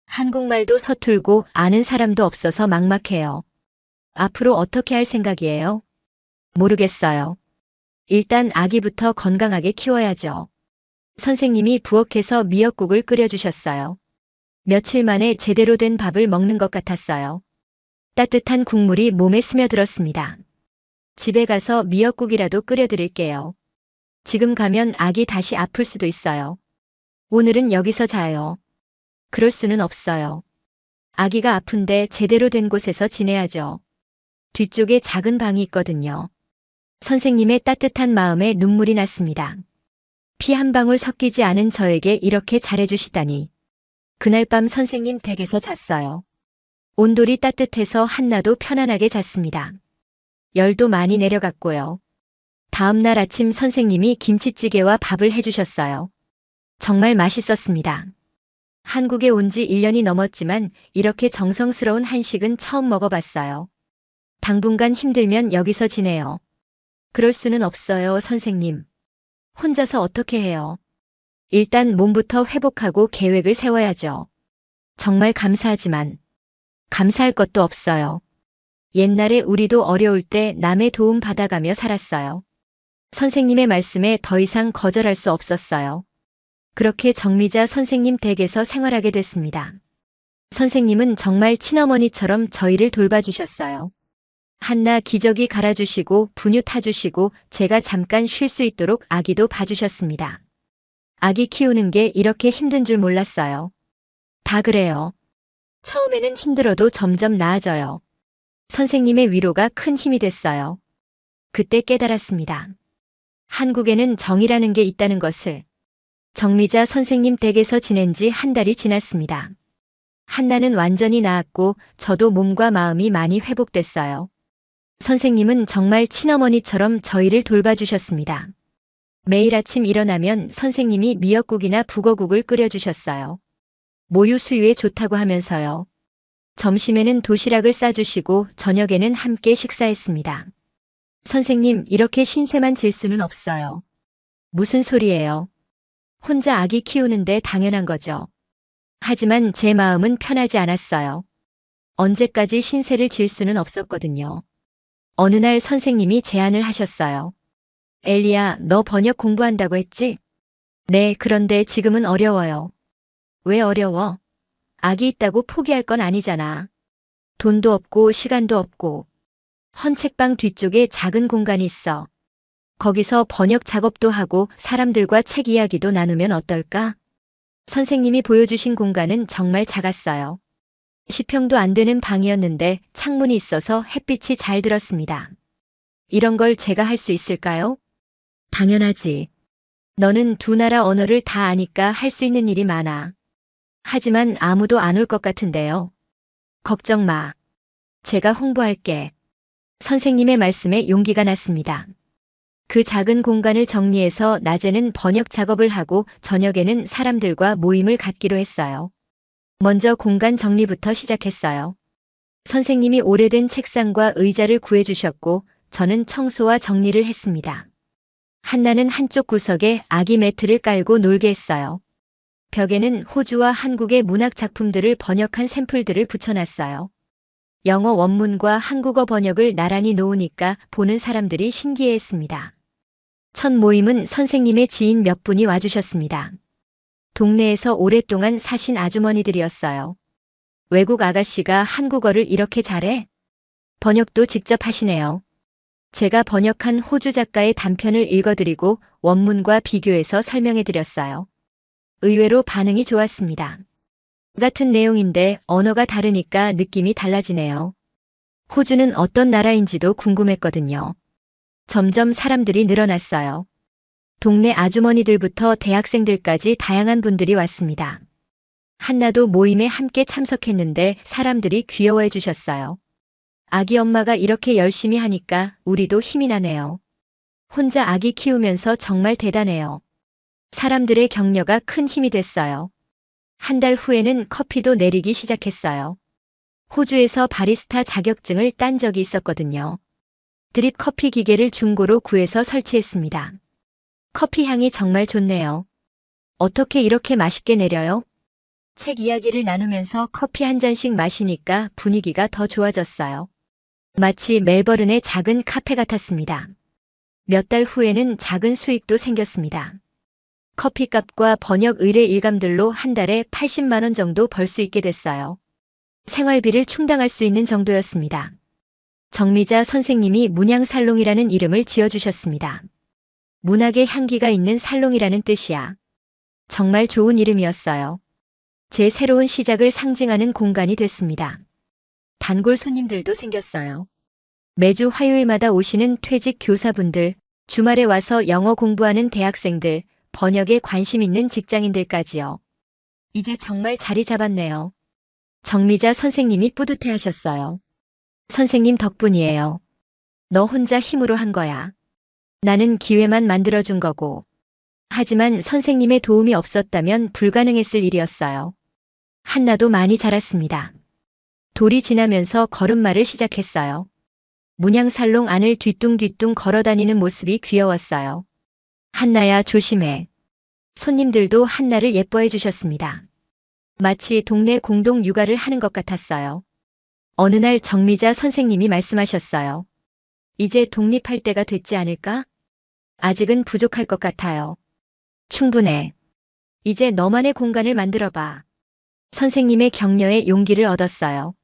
한국말도 서툴고 아는 사람도 없어서 막막해요. 앞으로 어떻게 할 생각이에요? 모르겠어요. 일단 아기부터 건강하게 키워야죠. 선생님이 부엌에서 미역국을 끓여주셨어요. 며칠 만에 제대로 된 밥을 먹는 것 같았어요. 따뜻한 국물이 몸에 스며들었습니다. 집에 가서 미역국이라도 끓여드릴게요. 지금 가면 아기 다시 아플 수도 있어요. 오늘은 여기서 자요. 그럴 수는 없어요. 아기가 아픈데 제대로 된 곳에서 지내야죠. 뒤쪽에 작은 방이 있거든요. 선생님의 따뜻한 마음에 눈물이 났습니다. 피 한 방울 섞이지 않은 저에게 이렇게 잘해주시다니. 그날 밤 선생님 댁에서 잤어요. 온돌이 따뜻해서 한나도 편안하게 잤습니다. 열도 많이 내려갔고요. 다음 날 아침 선생님이 김치찌개와 밥을 해주셨어요. 정말 맛있었습니다. 한국에 온 지 1년이 넘었지만 이렇게 정성스러운 한식은 처음 먹어봤어요. 당분간 힘들면 여기서 지내요. 그럴 수는 없어요, 선생님. 혼자서 어떻게 해요? 일단 몸부터 회복하고 계획을 세워야죠. 정말 감사하지만 감사할 것도 없어요. 옛날에 우리도 어려울 때 남의 도움 받아가며 살았어요. 선생님의 말씀에 더 이상 거절할 수 없었어요. 그렇게 정미자 선생님 댁에서 생활하게 됐습니다. 선생님은 정말 친어머니처럼 저희를 돌봐주셨어요. 한나 기저귀 갈아주시고 분유 타주시고 제가 잠깐 쉴 수 있도록 아기도 봐주셨습니다. 아기 키우는 게 이렇게 힘든 줄 몰랐어요. 다 그래요. 처음에는 힘들어도 점점 나아져요. 선생님의 위로가 큰 힘이 됐어요. 그때 깨달았습니다. 한국에는 정이라는 게 있다는 것을. 정미자 선생님 댁에서 지낸 지 한 달이 지났습니다. 한나는 완전히 나았고 저도 몸과 마음이 많이 회복됐어요. 선생님은 정말 친어머니처럼 저희를 돌봐주셨습니다. 매일 아침 일어나면 선생님이 미역국이나 북어국을 끓여주셨어요. 모유 수유에 좋다고 하면서요. 점심에는 도시락을 싸주시고 저녁에는 함께 식사했습니다. 선생님, 이렇게 신세만 질 수는 없어요. 무슨 소리예요? 혼자 아기 키우는데 당연한 거죠. 하지만 제 마음은 편하지 않았어요. 언제까지 신세를 질 수는 없었거든요. 어느 날 선생님이 제안을 하셨어요. 엘리야, 너 번역 공부한다고 했지? 네, 그런데 지금은 어려워요. 왜 어려워? 아기 있다고 포기할 건 아니잖아. 돈도 없고 시간도 없고. 헌책방 뒤쪽에 작은 공간이 있어. 거기서 번역 작업도 하고 사람들과 책 이야기도 나누면 어떨까? 선생님이 보여주신 공간은 정말 작았어요. 10평도 안 되는 방이었는데 창문이 있어서 햇빛이 잘 들었습니다. 이런 걸 제가 할 수 있을까요? 당연하지. 너는 두 나라 언어를 다 아니까 할 수 있는 일이 많아. 하지만 아무도 안 올 것 같은데요. 걱정 마. 제가 홍보할게. 선생님의 말씀에 용기가 났습니다. 그 작은 공간을 정리해서 낮에는 번역 작업을 하고 저녁에는 사람들과 모임을 갖기로 했어요. 먼저 공간 정리부터 시작했어요. 선생님이 오래된 책상과 의자를 구해주셨고 저는 청소와 정리를 했습니다. 한나는 한쪽 구석에 아기 매트를 깔고 놀게 했어요. 벽에는 호주와 한국의 문학 작품들을 번역한 샘플들을 붙여놨어요. 영어 원문과 한국어 번역을 나란히 놓으니까 보는 사람들이 신기해했습니다. 첫 모임은 선생님의 지인 몇 분이 와주셨습니다. 동네에서 오랫동안 사신 아주머니들이었어요. 외국 아가씨가 한국어를 이렇게 잘해? 번역도 직접 하시네요. 제가 번역한 호주 작가의 단편을 읽어드리고 원문과 비교해서 설명해드렸어요. 의외로 반응이 좋았습니다. 같은 내용인데 언어가 다르니까 느낌이 달라지네요. 호주는 어떤 나라인지도 궁금했거든요. 점점 사람들이 늘어났어요. 동네 아주머니들부터 대학생들까지 다양한 분들이 왔습니다. 한나도 모임에 함께 참석했는데 사람들이 귀여워해 주셨어요. 아기 엄마가 이렇게 열심히 하니까 우리도 힘이 나네요. 혼자 아기 키우면서 정말 대단해요. 사람들의 격려가 큰 힘이 됐어요. 한 달 후에는 커피도 내리기 시작했어요. 호주에서 바리스타 자격증을 딴 적이 있었거든요. 드립 커피 기계를 중고로 구해서 설치했습니다. 커피 향이 정말 좋네요. 어떻게 이렇게 맛있게 내려요? 책 이야기를 나누면서 커피 한 잔씩 마시니까 분위기가 더 좋아졌어요. 마치 멜버른의 작은 카페 같았습니다. 몇 달 후에는 작은 수익도 생겼습니다. 커피값과 번역 의뢰 일감들로 한 달에 80만 원 정도 벌 수 있게 됐어요. 생활비를 충당할 수 있는 정도였습니다. 정미자 선생님이 문양살롱이라는 이름을 지어주셨습니다. 문학의 향기가 있는 살롱이라는 뜻이야. 정말 좋은 이름이었어요. 제 새로운 시작을 상징하는 공간이 됐습니다. 단골 손님들도 생겼어요. 매주 화요일마다 오시는 퇴직 교사분들, 주말에 와서 영어 공부하는 대학생들, 번역에 관심 있는 직장인들까지요. 이제 정말 자리 잡았네요. 정미자 선생님이 뿌듯해 하셨어요. 선생님 덕분이에요. 너 혼자 힘으로 한 거야. 나는 기회만 만들어준 거고. 하지만 선생님의 도움이 없었다면 불가능했을 일이었어요. 한나도 많이 자랐습니다. 돌이 지나면서 걸음마를 시작했어요. 문양살롱 안을 뒤뚱뒤뚱 걸어다니는 모습이 귀여웠어요. 한나야 조심해. 손님들도 한나를 예뻐해 주셨습니다. 마치 동네 공동 육아를 하는 것 같았어요. 어느 날 정미자 선생님이 말씀하셨어요. 이제 독립할 때가 됐지 않을까? 아직은 부족할 것 같아요. 충분해. 이제 너만의 공간을 만들어봐. 선생님의 격려에 용기를 얻었어요.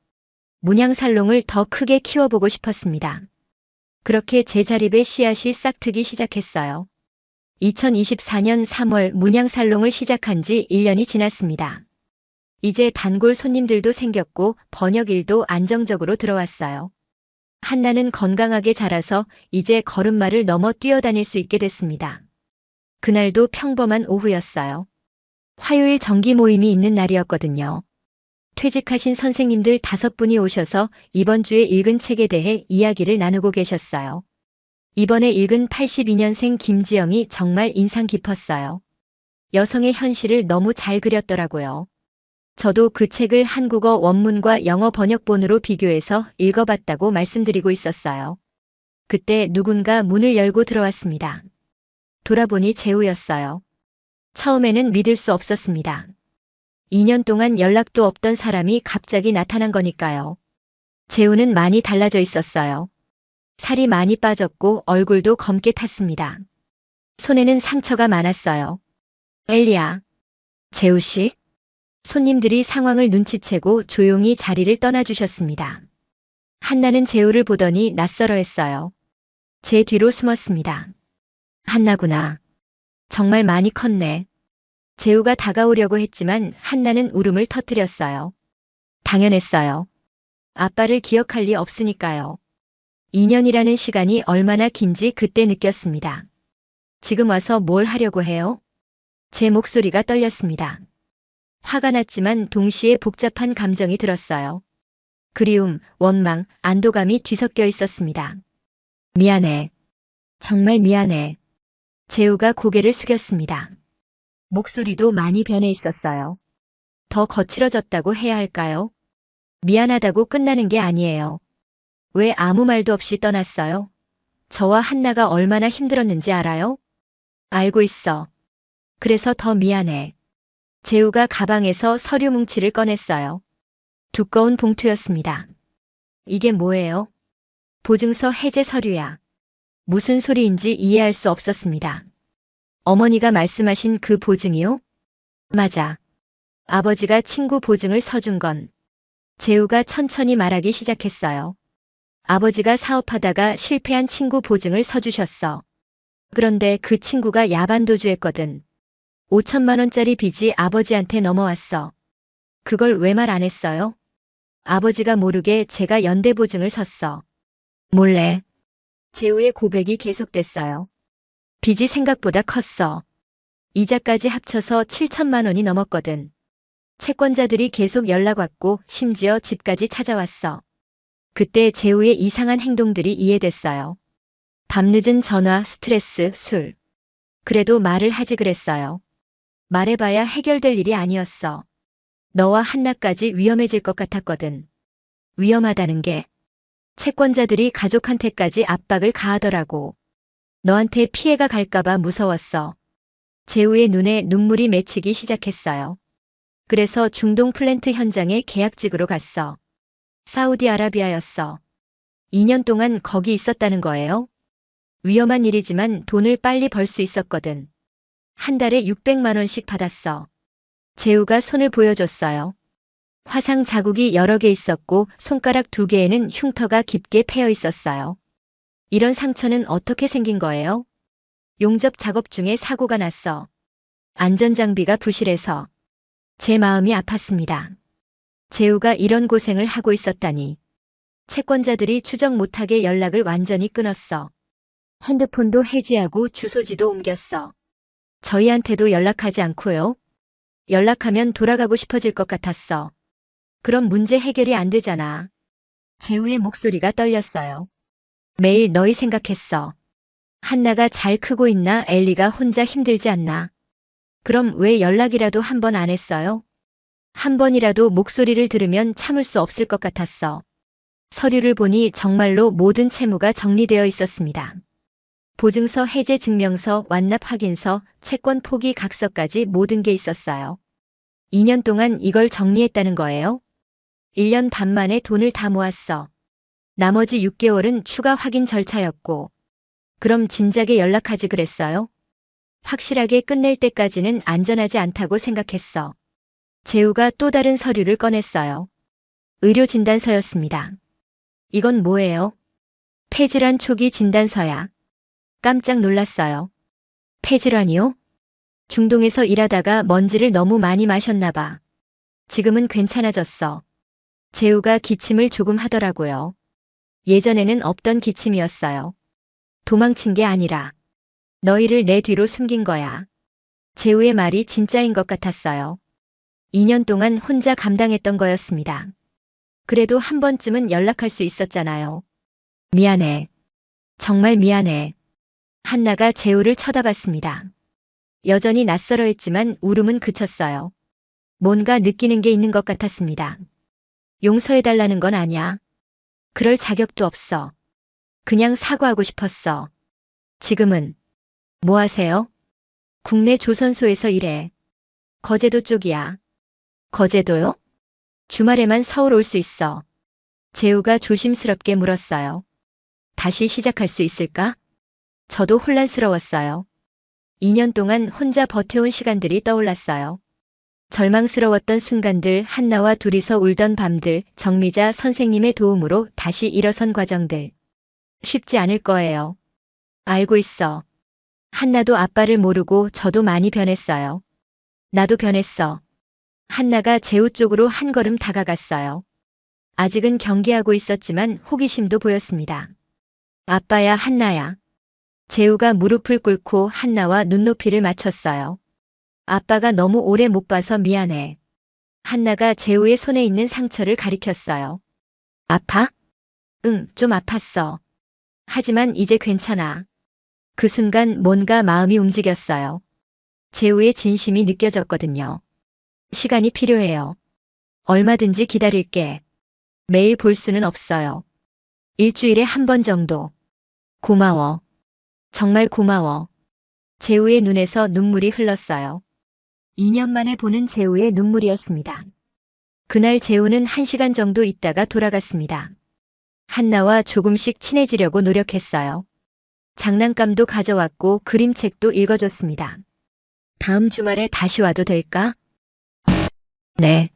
문양살롱을 더 크게 키워보고 싶었습니다. 그렇게 제 자립의 씨앗이 싹트기 시작했어요. 2024년 3월 문양살롱을 시작한 지 1년이 지났습니다. 이제 단골 손님들도 생겼고 번역일도 안정적으로 들어왔어요. 한나는 건강하게 자라서 이제 걸음마를 넘어 뛰어다닐 수 있게 됐습니다. 그날도 평범한 오후였어요. 화요일 정기 모임이 있는 날이었거든요. 퇴직하신 선생님들 5분이 오셔서 이번 주에 읽은 책에 대해 이야기를 나누고 계셨어요. 이번에 읽은 82년생 김지영이 정말 인상 깊었어요. 여성의 현실을 너무 잘 그렸더라고요. 저도 그 책을 한국어 원문과 영어 번역본으로 비교해서 읽어봤다고 말씀드리고 있었어요. 그때 누군가 문을 열고 들어왔습니다. 돌아보니 재우였어요. 처음에는 믿을 수 없었습니다. 2년 동안 연락도 없던 사람이 갑자기 나타난 거니까요. 재우는 많이 달라져 있었어요. 살이 많이 빠졌고 얼굴도 검게 탔습니다. 손에는 상처가 많았어요. 엘리야. 재우 씨? 손님들이 상황을 눈치채고 조용히 자리를 떠나주셨습니다. 한나는 재우를 보더니 낯설어했어요. 제 뒤로 숨었습니다. 한나구나. 정말 많이 컸네. 재우가 다가오려고 했지만 한나는 울음을 터뜨렸어요. 당연했어요. 아빠를 기억할 리 없으니까요. 2년이라는 시간이 얼마나 긴지 그때 느꼈습니다. 지금 와서 뭘 하려고 해요? 제 목소리가 떨렸습니다. 화가 났지만 동시에 복잡한 감정이 들었어요. 그리움, 원망, 안도감이 뒤섞여 있었습니다. 미안해. 정말 미안해. 재우가 고개를 숙였습니다. 목소리도 많이 변해 있었어요. 더 거칠어졌다고 해야 할까요? 미안하다고 끝나는 게 아니에요. 왜 아무 말도 없이 떠났어요? 저와 한나가 얼마나 힘들었는지 알아요? 알고 있어. 그래서 더 미안해. 재우가 가방에서 서류 뭉치를 꺼냈어요. 두꺼운 봉투였습니다. 이게 뭐예요? 보증서 해제 서류야. 무슨 소리인지 이해할 수 없었습니다. 어머니가 말씀하신 그 보증이요? 맞아. 아버지가 친구 보증을 서준 건. 재우가 천천히 말하기 시작했어요. 아버지가 사업하다가 실패한 친구 보증을 서주셨어. 그런데 그 친구가 야반도주했거든. 5천만 원짜리 빚이 아버지한테 넘어왔어. 그걸 왜 말 안 했어요? 아버지가 모르게 제가 연대보증을 섰어. 몰래. 재우의 고백이 계속됐어요. 빚이 생각보다 컸어. 이자까지 합쳐서 7천만 원이 넘었거든. 채권자들이 계속 연락 왔고 심지어 집까지 찾아왔어. 그때 재우의 이상한 행동들이 이해됐어요. 밤늦은 전화, 스트레스, 술. 그래도 말을 하지 그랬어요. 말해봐야 해결될 일이 아니었어. 너와 한나까지 위험해질 것 같았거든. 위험하다는 게 채권자들이 가족한테까지 압박을 가하더라고. 너한테 피해가 갈까봐 무서웠어. 재우의 눈에 눈물이 맺히기 시작했어요. 그래서 중동 플랜트 현장에 계약직으로 갔어. 사우디아라비아였어. 2년 동안 거기 있었다는 거예요? 위험한 일이지만 돈을 빨리 벌 수 있었거든. 한 달에 600만 원씩 받았어. 재우가 손을 보여줬어요. 화상 자국이 여러 개 있었고 손가락 2개에는 흉터가 깊게 패여 있었어요. 이런 상처는 어떻게 생긴 거예요? 용접 작업 중에 사고가 났어. 안전장비가 부실해서. 제 마음이 아팠습니다. 재우가 이런 고생을 하고 있었다니. 채권자들이 추적 못하게 연락을 완전히 끊었어. 핸드폰도 해지하고 주소지도 옮겼어. 저희한테도 연락하지 않고요. 연락하면 돌아가고 싶어질 것 같았어. 그럼 문제 해결이 안 되잖아. 재우의 목소리가 떨렸어요. 매일 너희 생각했어. 한나가 잘 크고 있나, 엘리가 혼자 힘들지 않나. 그럼 왜 연락이라도 한 번 안 했어요? 한 번이라도 목소리를 들으면 참을 수 없을 것 같았어. 서류를 보니 정말로 모든 채무가 정리되어 있었습니다. 보증서 해제 증명서, 완납 확인서, 채권 포기 각서까지 모든 게 있었어요. 2년 동안 이걸 정리했다는 거예요? 1년 반 만에 돈을 다 모았어. 나머지 6개월은 추가 확인 절차였고. 그럼 진작에 연락하지 그랬어요? 확실하게 끝낼 때까지는 안전하지 않다고 생각했어. 재우가 또 다른 서류를 꺼냈어요. 의료진단서였습니다. 이건 뭐예요? 폐질환 초기 진단서야. 깜짝 놀랐어요. 폐질환이요? 중동에서 일하다가 먼지를 너무 많이 마셨나 봐. 지금은 괜찮아졌어. 재우가 기침을 조금 하더라고요. 예전에는 없던 기침이었어요. 도망친 게 아니라 너희를 내 뒤로 숨긴 거야. 재우의 말이 진짜인 것 같았어요. 2년 동안 혼자 감당했던 거였습니다. 그래도 한 번쯤은 연락할 수 있었잖아요. 미안해. 정말 미안해. 한나가 재우를 쳐다봤습니다. 여전히 낯설어 했지만 울음은 그쳤어요. 뭔가 느끼는 게 있는 것 같았습니다. 용서해달라는 건 아니야. 그럴 자격도 없어. 그냥 사과하고 싶었어. 지금은 뭐 하세요? 국내 조선소에서 일해. 거제도 쪽이야. 거제도요? 주말에만 서울 올 수 있어. 재우가 조심스럽게 물었어요. 다시 시작할 수 있을까? 저도 혼란스러웠어요. 2년 동안 혼자 버텨온 시간들이 떠올랐어요. 절망스러웠던 순간들, 한나와 둘이서 울던 밤들, 정미자 선생님의 도움으로 다시 일어선 과정들. 쉽지 않을 거예요. 알고 있어. 한나도 아빠를 모르고 저도 많이 변했어요. 나도 변했어. 한나가 재우 쪽으로 한 걸음 다가갔어요. 아직은 경계하고 있었지만 호기심도 보였습니다. 아빠야, 한나야. 재우가 무릎을 꿇고 한나와 눈높이를 맞췄어요. 아빠가 너무 오래 못 봐서 미안해. 한나가 재우의 손에 있는 상처를 가리켰어요. 아파? 응, 좀 아팠어. 하지만 이제 괜찮아. 그 순간 뭔가 마음이 움직였어요. 재우의 진심이 느껴졌거든요. 시간이 필요해요. 얼마든지 기다릴게. 매일 볼 수는 없어요. 일주일에 한 번 정도. 고마워. 정말 고마워. 재우의 눈에서 눈물이 흘렀어요. 2년 만에 보는 재우의 눈물이었습니다. 그날 재우는 1시간 정도 있다가 돌아갔습니다. 한나와 조금씩 친해지려고 노력했어요. 장난감도 가져왔고 그림책도 읽어줬습니다. 다음 주말에 다시 와도 될까? 네.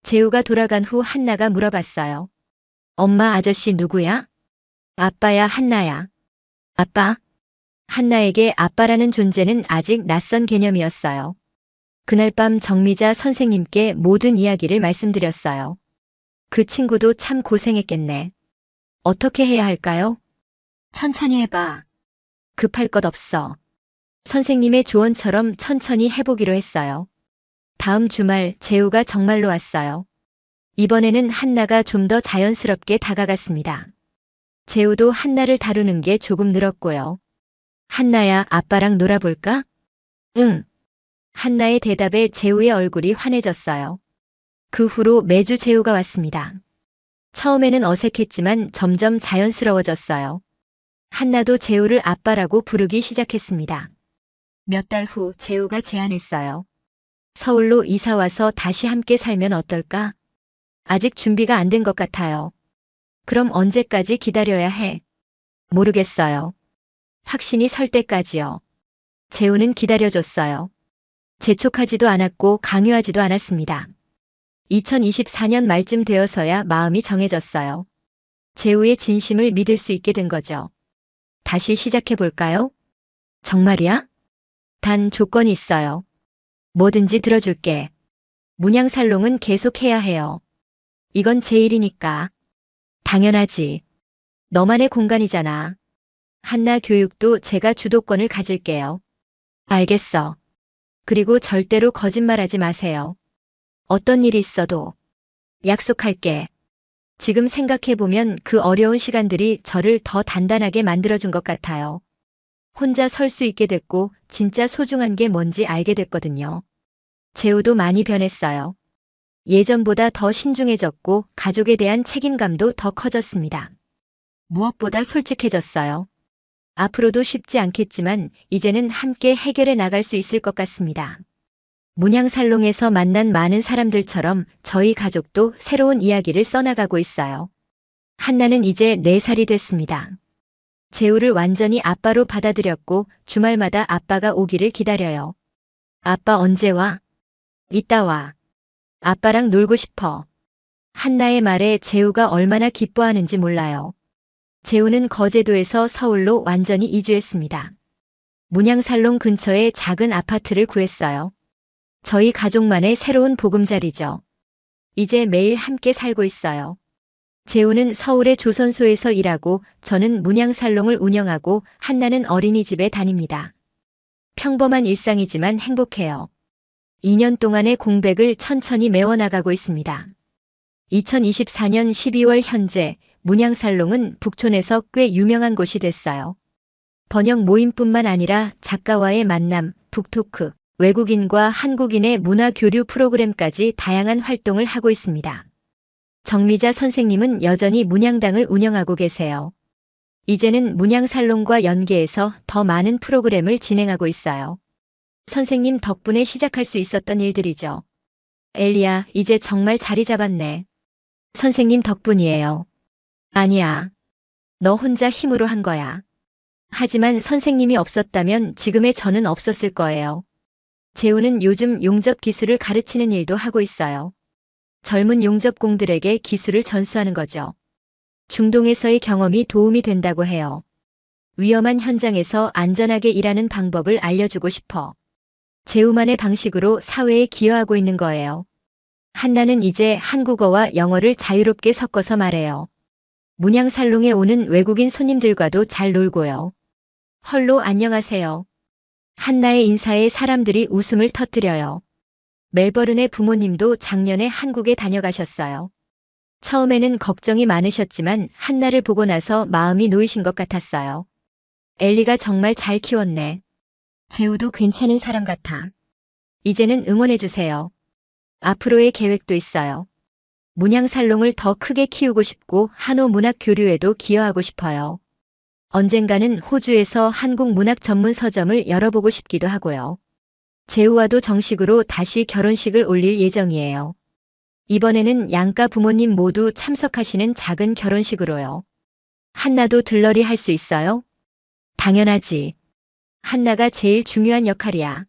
재우가 돌아간 후 한나가 물어봤어요. 엄마 아저씨 누구야? 아빠야 한나야. 아빠? 한나에게 아빠라는 존재는 아직 낯선 개념이었어요. 그날 밤 정미자 선생님께 모든 이야기를 말씀드렸어요. 그 친구도 참 고생했겠네. 어떻게 해야 할까요? 천천히 해봐. 급할 것 없어. 선생님의 조언처럼 천천히 해보기로 했어요. 다음 주말 재우가 정말로 왔어요. 이번에는 한나가 좀 더 자연스럽게 다가갔습니다. 재우도 한나를 다루는 게 조금 늘었고요. 한나야, 아빠랑 놀아볼까? 응. 한나의 대답에 재우의 얼굴이 환해졌어요. 그 후로 매주 재우가 왔습니다. 처음에는 어색했지만 점점 자연스러워졌어요. 한나도 재우를 아빠라고 부르기 시작했습니다. 몇 달 후 재우가 제안했어요. 서울로 이사와서 다시 함께 살면 어떨까? 아직 준비가 안 된 것 같아요. 그럼 언제까지 기다려야 해? 모르겠어요. 확신이 설 때까지요. 재우는 기다려줬어요. 재촉하지도 않았고 강요하지도 않았습니다. 2024년 말쯤 되어서야 마음이 정해졌어요. 재우의 진심을 믿을 수 있게 된 거죠. 다시 시작해볼까요? 정말이야? 단 조건이 있어요. 뭐든지 들어줄게. 문양살롱은 계속해야 해요. 이건 제 일이니까. 당연하지. 너만의 공간이잖아. 한나 교육도 제가 주도권을 가질게요. 알겠어. 그리고 절대로 거짓말하지 마세요. 어떤 일이 있어도. 약속할게. 지금 생각해보면 그 어려운 시간들이 저를 더 단단하게 만들어준 것 같아요. 혼자 설 수 있게 됐고 진짜 소중한 게 뭔지 알게 됐거든요. 재우도 많이 변했어요. 예전보다 더 신중해졌고 가족에 대한 책임감도 더 커졌습니다. 무엇보다 솔직해졌어요. 앞으로도 쉽지 않겠지만 이제는 함께 해결해 나갈 수 있을 것 같습니다. 문양살롱에서 만난 많은 사람들처럼 저희 가족도 새로운 이야기를 써나가고 있어요. 한나는 이제 4살이 됐습니다. 재우를 완전히 아빠로 받아들였고 주말마다 아빠가 오기를 기다려요. 아빠 언제 와? 이따 와. 아빠랑 놀고 싶어. 한나의 말에 재우가 얼마나 기뻐하는지 몰라요. 재우는 거제도에서 서울로 완전히 이주했습니다. 문양살롱 근처에 작은 아파트를 구했어요. 저희 가족만의 새로운 보금자리죠. 이제 매일 함께 살고 있어요. 재우는 서울의 조선소에서 일하고 저는 문양살롱을 운영하고 한나는 어린이집에 다닙니다. 평범한 일상이지만 행복해요. 2년 동안의 공백을 천천히 메워나가고 있습니다. 2024년 12월 현재 문양살롱은 북촌에서 꽤 유명한 곳이 됐어요. 번역 모임뿐만 아니라 작가와의 만남, 북토크, 외국인과 한국인의 문화 교류 프로그램까지 다양한 활동을 하고 있습니다. 정미자 선생님은 여전히 문양당을 운영하고 계세요. 이제는 문양살롱과 연계해서 더 많은 프로그램을 진행하고 있어요. 선생님 덕분에 시작할 수 있었던 일들이죠. 엘리야, 이제 정말 자리 잡았네. 선생님 덕분이에요. 아니야. 너 혼자 힘으로 한 거야. 하지만 선생님이 없었다면 지금의 저는 없었을 거예요. 재우는 요즘 용접 기술을 가르치는 일도 하고 있어요. 젊은 용접공들에게 기술을 전수하는 거죠. 중동에서의 경험이 도움이 된다고 해요. 위험한 현장에서 안전하게 일하는 방법을 알려주고 싶어. 재우만의 방식으로 사회에 기여하고 있는 거예요. 한나는 이제 한국어와 영어를 자유롭게 섞어서 말해요. 문양살롱에 오는 외국인 손님들과도 잘 놀고요. 헐로 안녕하세요. 한나의 인사에 사람들이 웃음을 터뜨려요. 멜버른의 부모님도 작년에 한국에 다녀가셨어요. 처음에는 걱정이 많으셨지만 한나를 보고 나서 마음이 놓이신 것 같았어요. 엘리가 정말 잘 키웠네. 재우도 괜찮은 사람 같아. 이제는 응원해주세요. 앞으로의 계획도 있어요. 문양살롱을 더 크게 키우고 싶고 한호 문학 교류에도 기여하고 싶어요. 언젠가는 호주에서 한국 문학 전문 서점을 열어보고 싶기도 하고요. 재우와도 정식으로 다시 결혼식을 올릴 예정이에요. 이번에는 양가 부모님 모두 참석하시는 작은 결혼식으로요. 한나도 들러리 할 수 있어요? 당연하지. 한나가 제일 중요한 역할이야.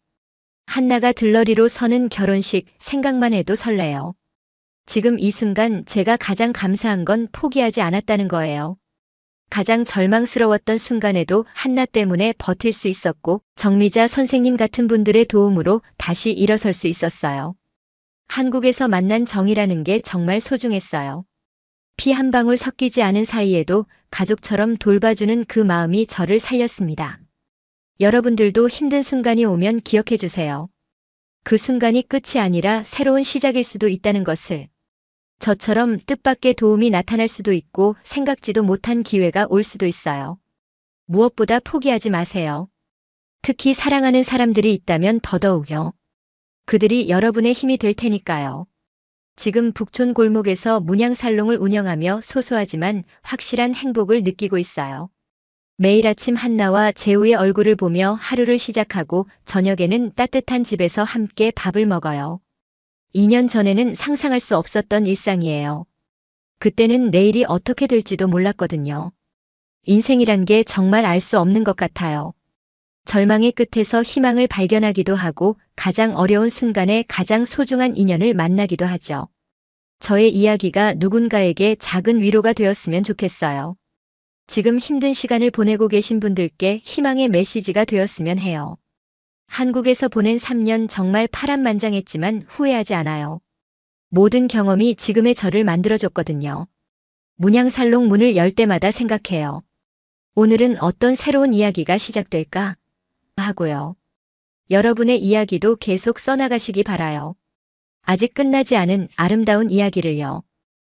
한나가 들러리로 서는 결혼식 생각만 해도 설레요. 지금 이 순간 제가 가장 감사한 건 포기하지 않았다는 거예요. 가장 절망스러웠던 순간에도 한나 때문에 버틸 수 있었고 정미자 선생님 같은 분들의 도움으로 다시 일어설 수 있었어요. 한국에서 만난 정이라는 게 정말 소중했어요. 피 한 방울 섞이지 않은 사이에도 가족처럼 돌봐주는 그 마음이 저를 살렸습니다. 여러분들도 힘든 순간이 오면 기억해 주세요. 그 순간이 끝이 아니라 새로운 시작일 수도 있다는 것을. 저처럼 뜻밖의 도움이 나타날 수도 있고 생각지도 못한 기회가 올 수도 있어요. 무엇보다 포기하지 마세요. 특히 사랑하는 사람들이 있다면 더더욱요. 그들이 여러분의 힘이 될 테니까요. 지금 북촌 골목에서 문양살롱을 운영하며 소소하지만 확실한 행복을 느끼고 있어요. 매일 아침 한나와 재우의 얼굴을 보며 하루를 시작하고 저녁에는 따뜻한 집에서 함께 밥을 먹어요. 2년 전에는 상상할 수 없었던 일상이에요. 그때는 내일이 어떻게 될지도 몰랐거든요. 인생이란 게 정말 알 수 없는 것 같아요. 절망의 끝에서 희망을 발견하기도 하고 가장 어려운 순간에 가장 소중한 인연을 만나기도 하죠. 저의 이야기가 누군가에게 작은 위로가 되었으면 좋겠어요. 지금 힘든 시간을 보내고 계신 분들께 희망의 메시지가 되었으면 해요. 한국에서 보낸 3년 정말 파란만장했지만 후회하지 않아요. 모든 경험이 지금의 저를 만들어줬거든요. 문양살롱 문을 열 때마다 생각해요. 오늘은 어떤 새로운 이야기가 시작될까? 하고요. 여러분의 이야기도 계속 써나가시기 바라요. 아직 끝나지 않은 아름다운 이야기를요.